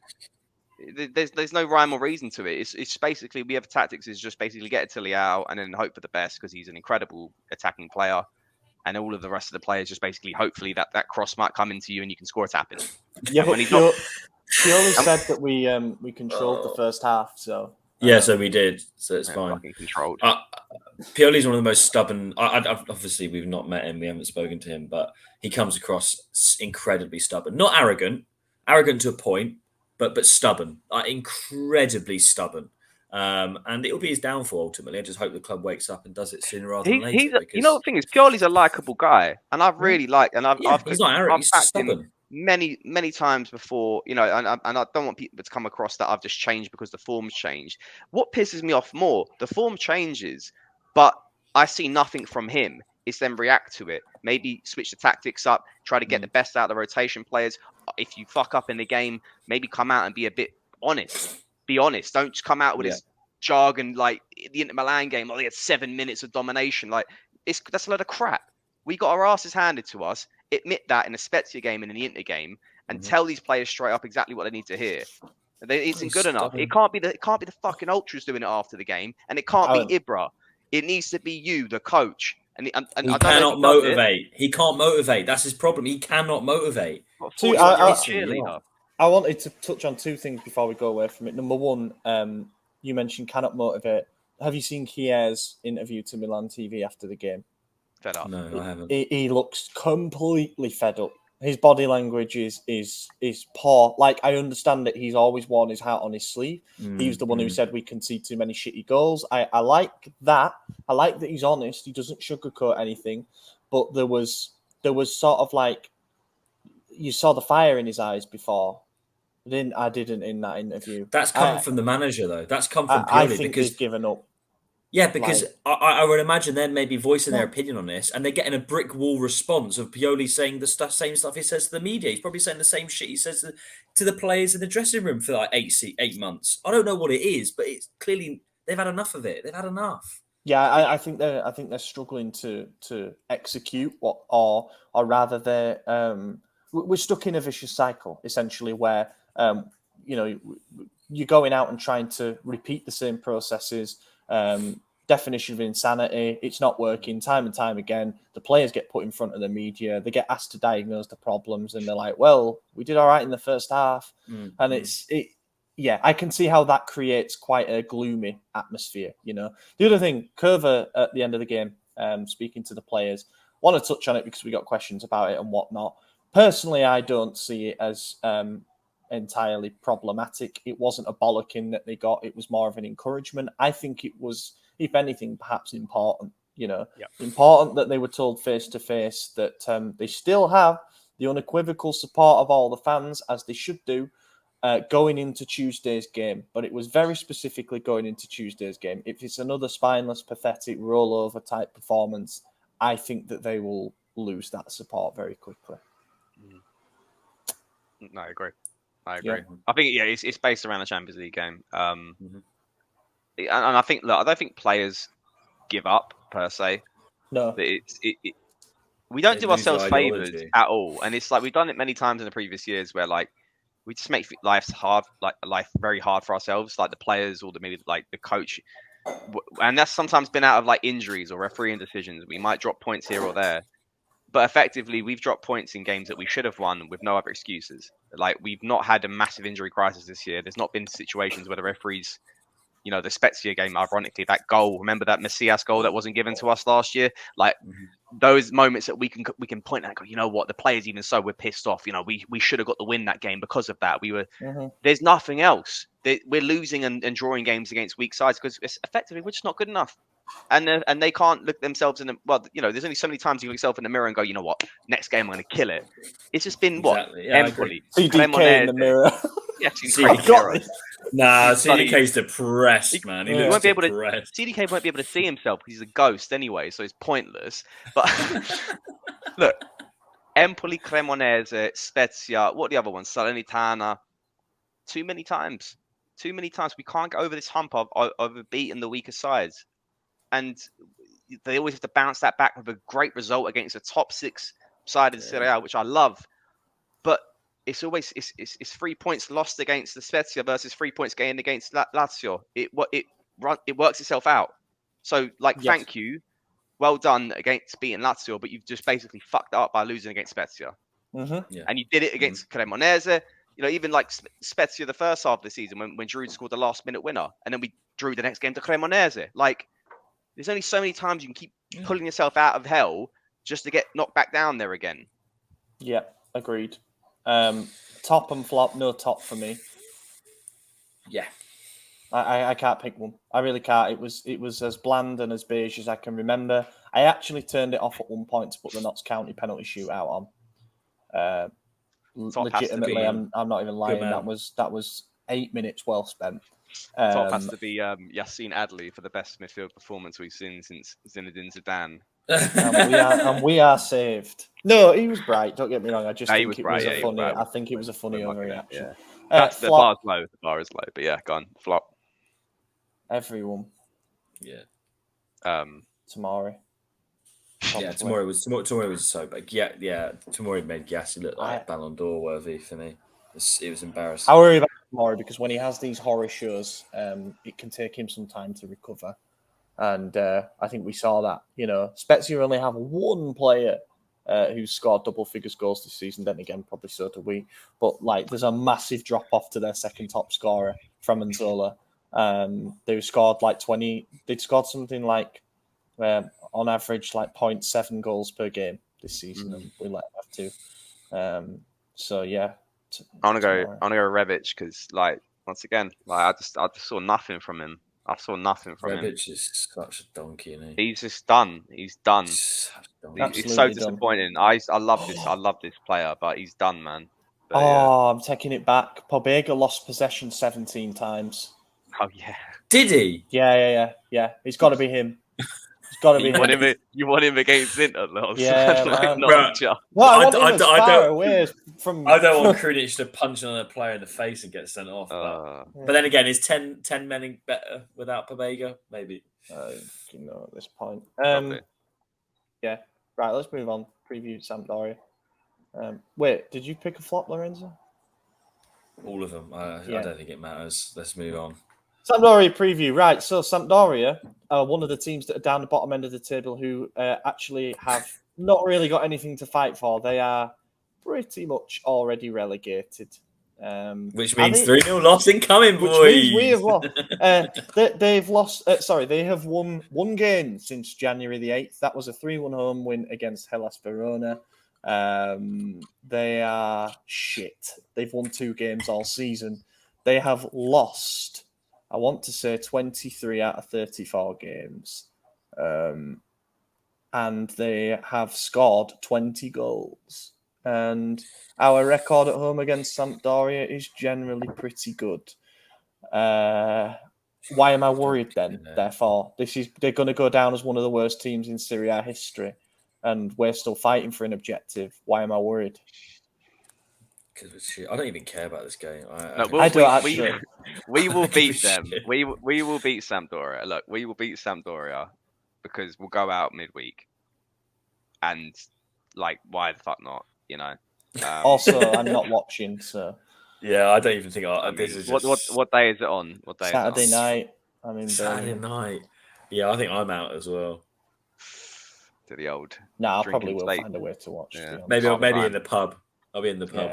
There's no rhyme or reason to it. It's basically, we have tactics is just basically get it to Leao and then hope for the best because he's an incredible attacking player, and all of the rest of the players just basically hopefully that cross might come into you and you can score a tap in. Yeah, but Pioli said that we controlled the first half, so yeah, so we did, so it's fine. Fucking controlled. Pioli's one of the most stubborn. Obviously, we've not met him, we haven't spoken to him, but he comes across incredibly stubborn. Not arrogant to a point. But stubborn, incredibly stubborn, and it'll be his downfall ultimately. I just hope the club wakes up and does it sooner rather than later. The thing is, Pioli's a likable guy, and I've really liked, and he's not arrogant, he's stubborn. Many times before, and I don't want people to come across that I've just changed because the form's changed. What pisses me off more, the form changes, but I see nothing from him. It's then react to it. Maybe switch the tactics up, try to get the best out of the rotation players. If you fuck up in the game, maybe come out and be a bit honest. Be honest. Don't just come out with this jargon like the Inter Milan game. They had 7 minutes of domination. Like that's a load of crap. We got our asses handed to us. Admit that in the Spezia game and in the Inter game, and tell these players straight up exactly what they need to hear. It isn't good enough. It can't be the fucking ultras doing it after the game, and it can't be Ibra. It needs to be you, the coach. And he cannot motivate. He can't motivate. That's his problem. He cannot motivate. I wanted to touch on two things before we go away from it. Number one, you mentioned cannot motivate. Have you seen Kier's interview to Milan TV after the game? Fed up. No, I haven't. He looks completely fed up. His body language is poor. Like, I understand that he's always worn his heart on his sleeve. He was the one who said we concede too many shitty goals. I like that. I like that he's honest. He doesn't sugarcoat anything. But there was sort of like, you saw the fire in his eyes before. I didn't in that interview. That's come from the manager, though. That's come from Pioli. I think he's given up. Yeah, because I would imagine they're maybe voicing their opinion on this, and they're getting a brick wall response of Pioli saying the same stuff he says to the media. He's probably saying the same shit he says to the players in the dressing room for like 8 months. I don't know what it is, but it's clearly they've had enough of it. They've had enough. Yeah, I think they're struggling to execute or rather we're stuck in a vicious cycle essentially where you're going out and trying to repeat the same processes. Definition of insanity. It's not working time and time again. The players get put in front of the media. They get asked to diagnose the problems, and they're like, "Well, we did all right in the first half." And I can see how that creates quite a gloomy atmosphere. The other thing, Curva at the end of the game, speaking to the players, want to touch on it because we got questions about it and whatnot. Personally, I don't see it as entirely problematic. It wasn't a bollocking that they got. It was more of an encouragement. I think it was, if anything, perhaps important. Important that they were told face to face that they still have the unequivocal support of all the fans, as they should do, going into Tuesday's game. But it was very specifically going into Tuesday's game. If it's another spineless, pathetic rollover type performance, I think that they will lose that support very quickly. No, I agree. I agree. I think it's based around the Champions League game. And I think I don't think players give up per se. No, we don't do ourselves favors at all, and it's like we've done it many times in the previous years where like we just make life very hard for ourselves, like the players or maybe like the coach, and that's sometimes been out of like injuries or refereeing decisions. We might drop points here or there. But effectively, we've dropped points in games that we should have won with no other excuses. Like, we've not had a massive injury crisis this year. There's not been situations where the referees, the Spezia game, ironically, that goal, remember that Messias goal that wasn't given to us last year? Like, those moments that we can point at and go, you know what, the players even so we're pissed off. We should have got the win that game because of that. There's nothing else. We're losing and drawing games against weak sides because effectively we're just not good enough. And they can't look themselves in the there's only so many times you look yourself in the mirror and go, you know what, next game I'm going to kill it. It's just been Empoli, CDK in the mirror. Yeah, CDK's depressed, man. He looks depressed. CDK won't be able to see himself because he's a ghost anyway, so it's pointless. But look, Empoli, Cremonese, Spezia, what are the other ones? Salernitana. Too many times. We can't get over this hump of beating the weaker sides. And they always have to bounce that back with a great result against a top 6 side in Serie A, which I love. But it's always it's 3 points lost against the Spezia versus 3 points gained against Lazio. It works itself out. So thank you, well done against beating Lazio, but you've just basically fucked up by losing against Spezia. And you did it against Cremonese. Even like Spezia the first half of the season when Giroud scored the last minute winner, and then we drew the next game to Cremonese. Like, there's only so many times you can keep pulling yourself out of hell just to get knocked back down there again. Yeah, agreed. Top and flop, no top for me. Yeah. I can't pick one. I really can't. It was as bland and as beige as I can remember. I actually turned it off at one point to put the Notts County penalty shootout on. Legitimately, I'm not even lying. That was 8 minutes well spent. Top has to be Yassine Adli for the best midfield performance we've seen since Zinedine Zidane. and we are saved. No, he was bright. Don't get me wrong. I just think it was funny. I think it was a funny overreaction. Yeah. The bar's low. The bar is low. But yeah, go on. Flop. Everyone. Yeah. Tamari. Yeah, Tamori was so bad. Yeah. Tamori made Gassi look like Ballon d'Or worthy for me. It was embarrassing. I worry about Tamori because when he has these horror shows, it can take him some time to recover. And I think we saw that. Spezia only have one player who's scored double figures goals this season. Then again, probably so do we. But there's a massive drop off to their second top scorer, Framanzola. They scored 20. They'd scored something like on average 0.7 goals per game this season, and we let them have 2. So yeah. I want to go Rebic because once again, I just saw nothing from him. I saw nothing from him. Rebic is such a donkey, isn't he? He's just done. He's done. It's so disappointing. I love this. I love this player, but he's done, man. But, I'm taking it back. Pobega lost possession 17 times. Oh yeah. Did he? Yeah. It's got to be him. It's got to be him. You want him against Inter, Yeah, man. I don't want Krunic to punch another player in the face and get sent off. But then again, is 10 men better without Pobega? Maybe. At this point. Yeah. Right, let's move on. Preview Sampdoria. Wait, did you pick a flop, Lorenzo? All of them. I don't think it matters. Let's move on. Sampdoria preview. Right, so Sampdoria are one of the teams that are down the bottom end of the table who actually have not really got anything to fight for. They are pretty much already relegated. Which means 3-0 loss incoming, boys. Which means we have lost. They've lost. They have won one game since January the 8th. That was a 3-1 home win against Hellas Verona. They are shit. They've won 2 games all season. They have lost, I want to say, 23 out of 34 games. And they have scored 20 goals. And our record at home against Sampdoria is generally pretty good. Why am I worried then? Therefore, they're going to go down as one of the worst teams in Serie A history, and we're still fighting for an objective. Why am I worried? Because I don't even care about this game. I don't actually. We will beat them. We will beat Sampdoria. Look, we will beat Sampdoria because we'll go out midweek, and like, why the fuck not? You know. Also, I'm not watching, so. Yeah, I don't even think this is what day is it on? What day? Saturday is it on? night. I mean, Saturday night. Yeah, I think I'm out as well. To the old. Nah, I probably will find a way to watch. Yeah. Maybe in the pub. I'll be in the pub.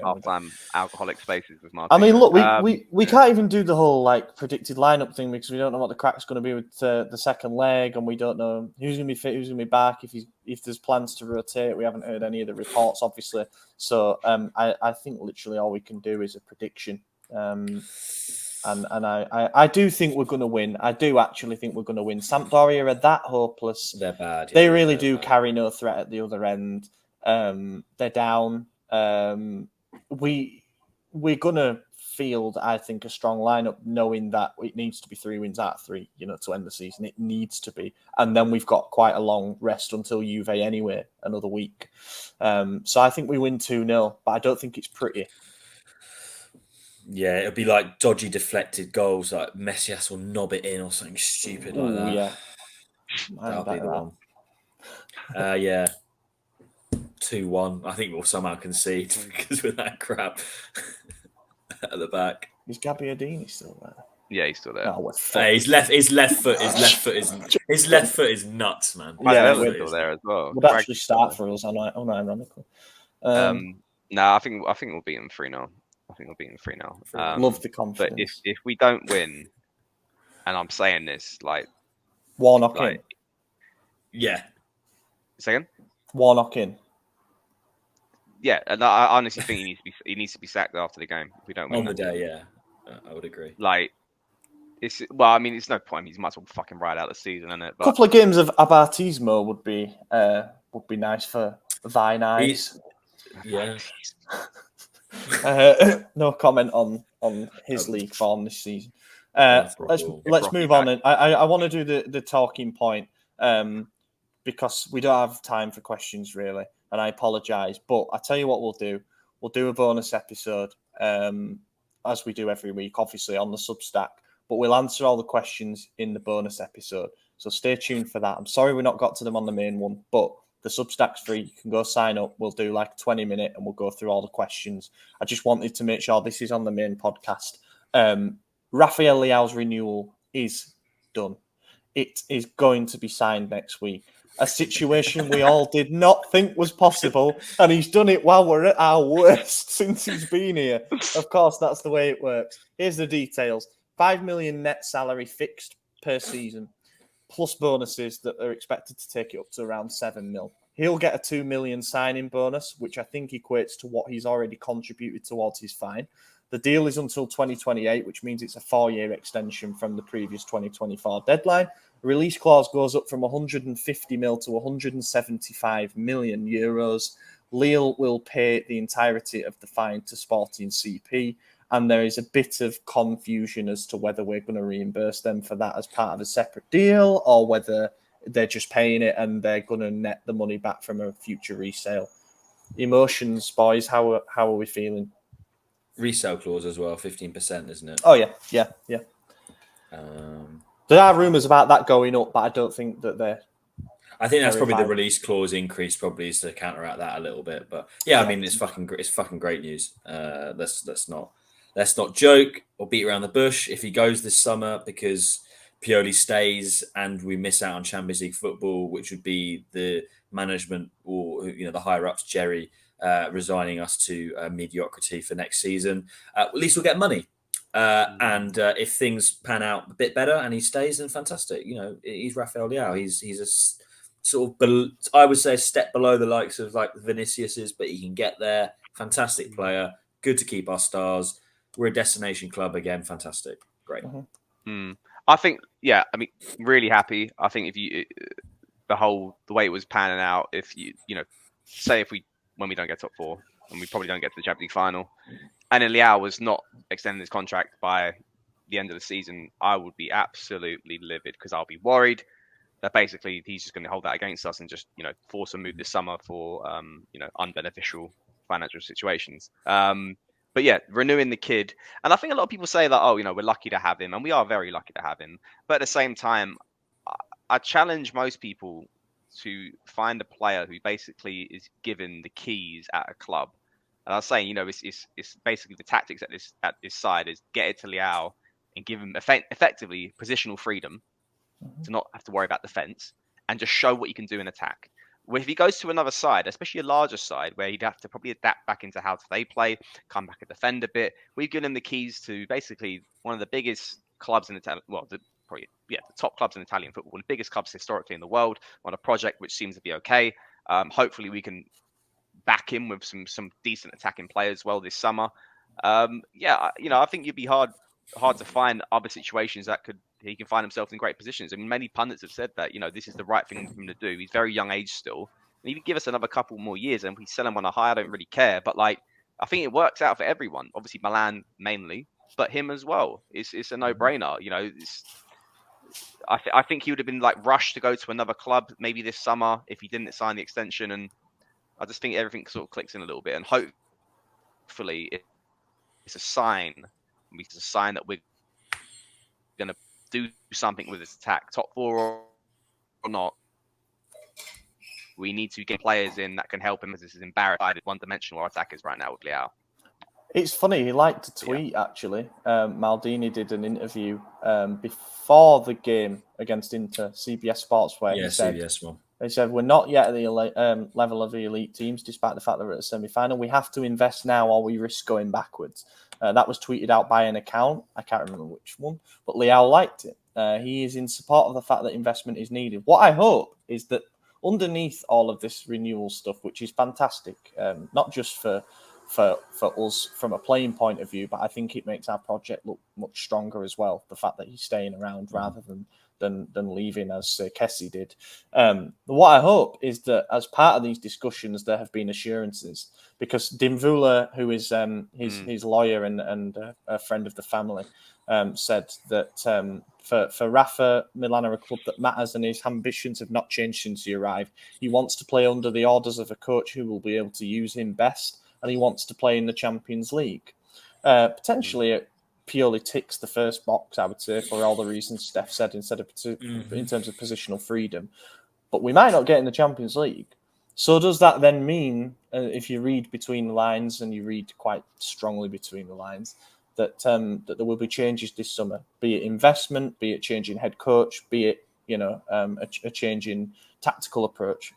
Half-time alcoholic spaces with Mark. I mean, look, we can't even do the whole like predicted lineup thing because we don't know what the crack's going to be with the second leg, and we don't know who's going to be fit, who's going to be back. If there's plans to rotate, we haven't heard any of the reports, obviously. So I think literally all we can do is a prediction. And I do think we're going to win. I do actually think we're going to win. Sampdoria are that hopeless. They're bad. They really do carry no threat at the other end. They're down. We're going to field, I think, a strong lineup, knowing that it needs to be 3 wins out of 3, to end the season. It needs to be. And then we've got quite a long rest until Juve anyway, another week. So I think we win 2-0, but I don't think it's pretty. Yeah, it'll be like dodgy deflected goals, like Messias will knob it in or something stupid like that. Yeah. That'll be the one. Yeah. 2-1. I think we'll somehow concede because we're that crap at the back. Is Gabbiadini still there? Yeah, he's still there. His left foot is nuts, man. Yeah, he's still there as well. Would actually start for us, unironically. No, I think we'll beat them 3-0. I think we'll beat them 3-0. Love the confidence. But if we don't win, and I'm saying this like Warnock in. Yeah. Second? Warnock in. Yeah, and I honestly think he needs to be sacked after the game if we don't win. On the day, yeah, I would agree. Like, it's no point. He might as well fucking ride out the season, isn't it? A couple of games of Abartismo would be nice for thine eyes. Yeah. No comment on his league form this season. Let's move on. And I want to do the talking point because we don't have time for questions really, and I apologise. But I tell you what we'll do. We'll do a bonus episode as we do every week, obviously on the Substack. But we'll answer all the questions in the bonus episode. So stay tuned for that. I'm sorry we not got to them on the main one, but the Substack's free. You can go sign up. We'll do like a 20-minute and we'll go through all the questions. I just wanted to make sure this is on the main podcast. Rafael Leao's renewal is done. It is going to be signed next week. A situation we all did not think was possible, and he's done it while we're at our worst since he's been here. Of course, that's the way it works. Here's the details. 5 million net salary fixed per season, plus bonuses that are expected to take it up to around 7 mil. He'll get a 2 million signing bonus, which I think equates to what he's already contributed towards his fine. The deal is until 2028, which means it's a 4-year extension from the previous 2024 deadline. The release clause goes up from 150 mil to 175 million euros. Lille will pay the entirety of the fine to Sporting CP. And there is a bit of confusion as to whether we're going to reimburse them for that as part of a separate deal or whether they're just paying it and they're going to net the money back from a future resale. Emotions, boys, how are we feeling? Resale clause as well, 15%, isn't it? Oh, yeah. There are rumours about that going up, but I don't think that they're... I think that's probably the release clause increase probably is to counteract that a little bit. But yeah, I mean, it's fucking great news. Let's not joke or beat around the bush if he goes this summer because Pioli stays and we miss out on Champions League football, which would be the management or the higher ups, Jerry, resigning us to mediocrity for next season. At least we'll get money. And if things pan out a bit better and he stays, then fantastic. He's Rafael Leão. He's a sort of, I would say, a step below the likes of like Vinicius's, but he can get there. Fantastic player. Good to keep our stars. We're a destination club again. Fantastic. Great. I think, yeah, I mean, really happy. I think if you, the way it was panning out, if say when we don't get top 4 and we probably don't get to the Champions League final and then Leao was not extending his contract by the end of the season, I would be absolutely livid because I'll be worried that basically he's just going to hold that against us and just, force a move this summer for, unbeneficial financial situations. But yeah, renewing the kid. And I think a lot of people say that, oh, we're lucky to have him. And we are very lucky to have him. But at the same time, I challenge most people to find a player who basically is given the keys at a club. And I was saying, it's basically the tactics at this side is get it to Leao and give him effectively positional freedom to not have to worry about defense and just show what you can do in attack. Well, if he goes to another side, especially a larger side, where he'd have to probably adapt back into how they play, come back and defend a bit, we've given him the keys to basically one of the biggest clubs in Italian, the top clubs in Italian football, one of the biggest clubs historically in the world, on a project which seems to be okay. Hopefully, we can back him with some decent attacking players as well this summer. I think you'd be hard to find other situations that he can find himself in great positions. I mean, many pundits have said that, this is the right thing for him to do. He's very young age still. And if you give us another couple more years and we sell him on a high, I don't really care. But I think it works out for everyone. Obviously, Milan mainly, but him as well. It's a no-brainer. I think he would have been rushed to go to another club maybe this summer if he didn't sign the extension. And I just think everything sort of clicks in a little bit. And hopefully it's a sign. It's a sign that we're going to do something with this attack, top four or not. We need to get players in that can help him, as this is embarrassing one-dimensional our attack is right now with Leao. It's funny, he liked to tweet, actually. Maldini did an interview before the game against Inter, CBS Sports, where he said, CBS one. They said, we're not yet at the level of the elite teams, despite the fact that we're at the semi-final. We have to invest now or we risk going backwards. That was tweeted out by an account. I can't remember which one, but Leao liked it. He is in support of the fact that investment is needed. What I hope is that underneath all of this renewal stuff, which is fantastic, not just for us from a playing point of view, but I think it makes our project look much stronger as well. The fact that he's staying around rather than leaving, as Kessie did. What I hope is that as part of these discussions, there have been assurances, because Dimvula, who is his lawyer and a friend of the family, said that for Rafa, Milan are a club that matters and his ambitions have not changed since he arrived. He wants to play under the orders of a coach who will be able to use him best, and he wants to play in the Champions League. Potentially, Pioli ticks the first box, I would say, for all the reasons Steph said, in terms of positional freedom. But we might not get in the Champions League. So does that then mean, if you read between the lines, and you read quite strongly between the lines, that there will be changes this summer, be it investment, be it changing head coach, be it a change in tactical approach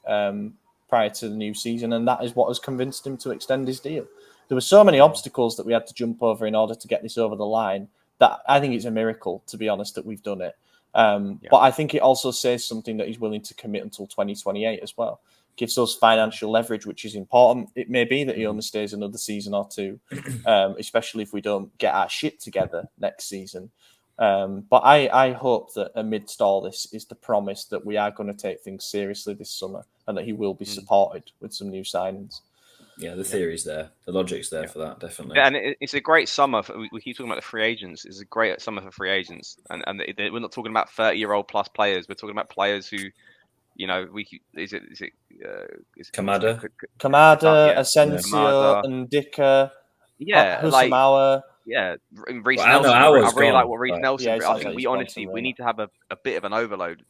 prior to the new season, and that is what has convinced him to extend his deal. There were so many obstacles that we had to jump over in order to get this over the line that I think it's a miracle, to be honest, that we've done it. But I think it also says something that he's willing to commit until 2028 as well. Gives us financial leverage, which is important. It may be that he only stays another season or two, especially if we don't get our shit together next season. But I hope that amidst all this is the promise that we are going to take things seriously this summer and that he will be supported with some new signings. Yeah, the theory's there. The logic's there for that, definitely. Yeah, and it's a great summer. We keep talking about the free agents. It's a great summer for free agents. And we're not talking about 30-year-old plus players. We're talking about players who, is it Kamada? Kamada, Asensio, Ndika, Husamawa. Yeah, Reece Nelson. I really like what Reece Nelson. I think we need to have a bit of an overload,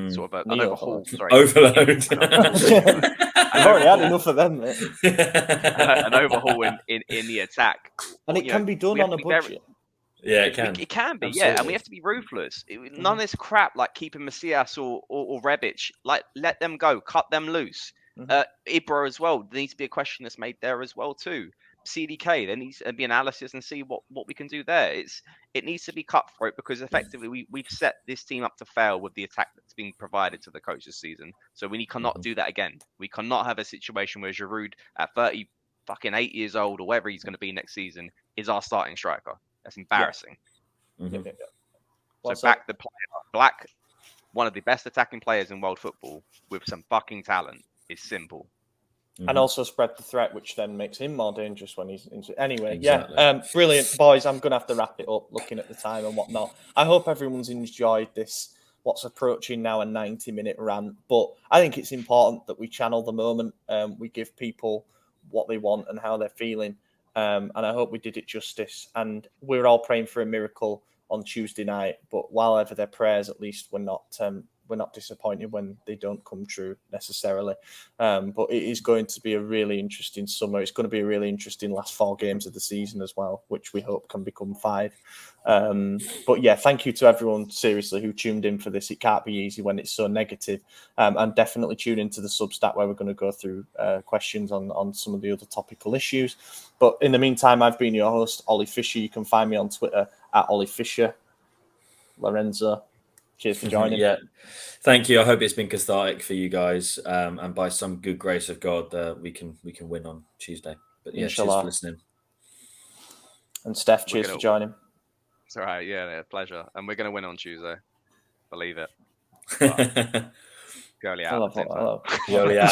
sort of an overhaul. Sorry, overload. I've already had enough of them, mate. An overhaul in the attack, and it can be done on a budget. Yeah, it can. It can be, absolutely. And we have to be ruthless. None of this crap like keeping Macias or Rebic. Like, let them go, cut them loose. Ibra as well. There needs to be a question that's made there as well too. CDK, there needs to be analysis and see what we can do there. It needs to be cutthroat, because effectively we've set this team up to fail with the attack that's being provided to the coach this season. So we cannot do that again. We cannot have a situation where Giroud at 38 years old or whatever he's going to be next season is our starting striker. That's embarrassing. So back the player, Black, one of the best attacking players in world football with some fucking talent, is simple. And also spread the threat, which then makes him more dangerous when he's into. Anyway, brilliant, boys. I'm going to have to wrap it up, looking at the time and whatnot. I hope everyone's enjoyed this, what's approaching now a 90-minute rant. But I think it's important that we channel the moment. We give people what they want and how they're feeling. And I hope we did it justice. And we're all praying for a miracle on Tuesday night. But while ever their prayers, at least we're not disappointed when they don't come true necessarily. But it is going to be a really interesting summer. It's going to be a really interesting last 4 games of the season as well, which we hope can become 5. But yeah, thank you to everyone, seriously, who tuned in for this. It can't be easy when it's so negative. And definitely tune into the Substack where we're going to go through questions on some of the other topical issues. But in the meantime, I've been your host, Ollie Fisher. You can find me on Twitter at Ollie Fisher. Lorenzo, cheers for joining. Yeah, thank you. I hope it's been cathartic for you guys, and by some good grace of God, we can win on Tuesday. But yeah, Inshallah. cheers for listening. And Steph, cheers for joining. It's all right. Yeah, pleasure. And we're going to win on Tuesday. Believe it. Go Leao. Go Leao.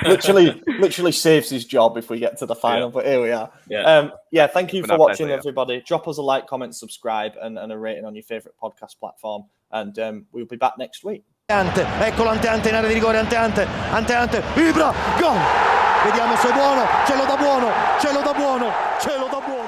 Let's go. literally saves his job if we get to the final. Yeah. But here we are. Yeah. Thank you for watching, everybody. Drop us a like, comment, subscribe, and a rating on your favourite podcast platform. And we'll be back next week. Eccolo Ante in area di rigore, Ante, Ibra, gol! Vediamo se è buono, ce lo dà buono.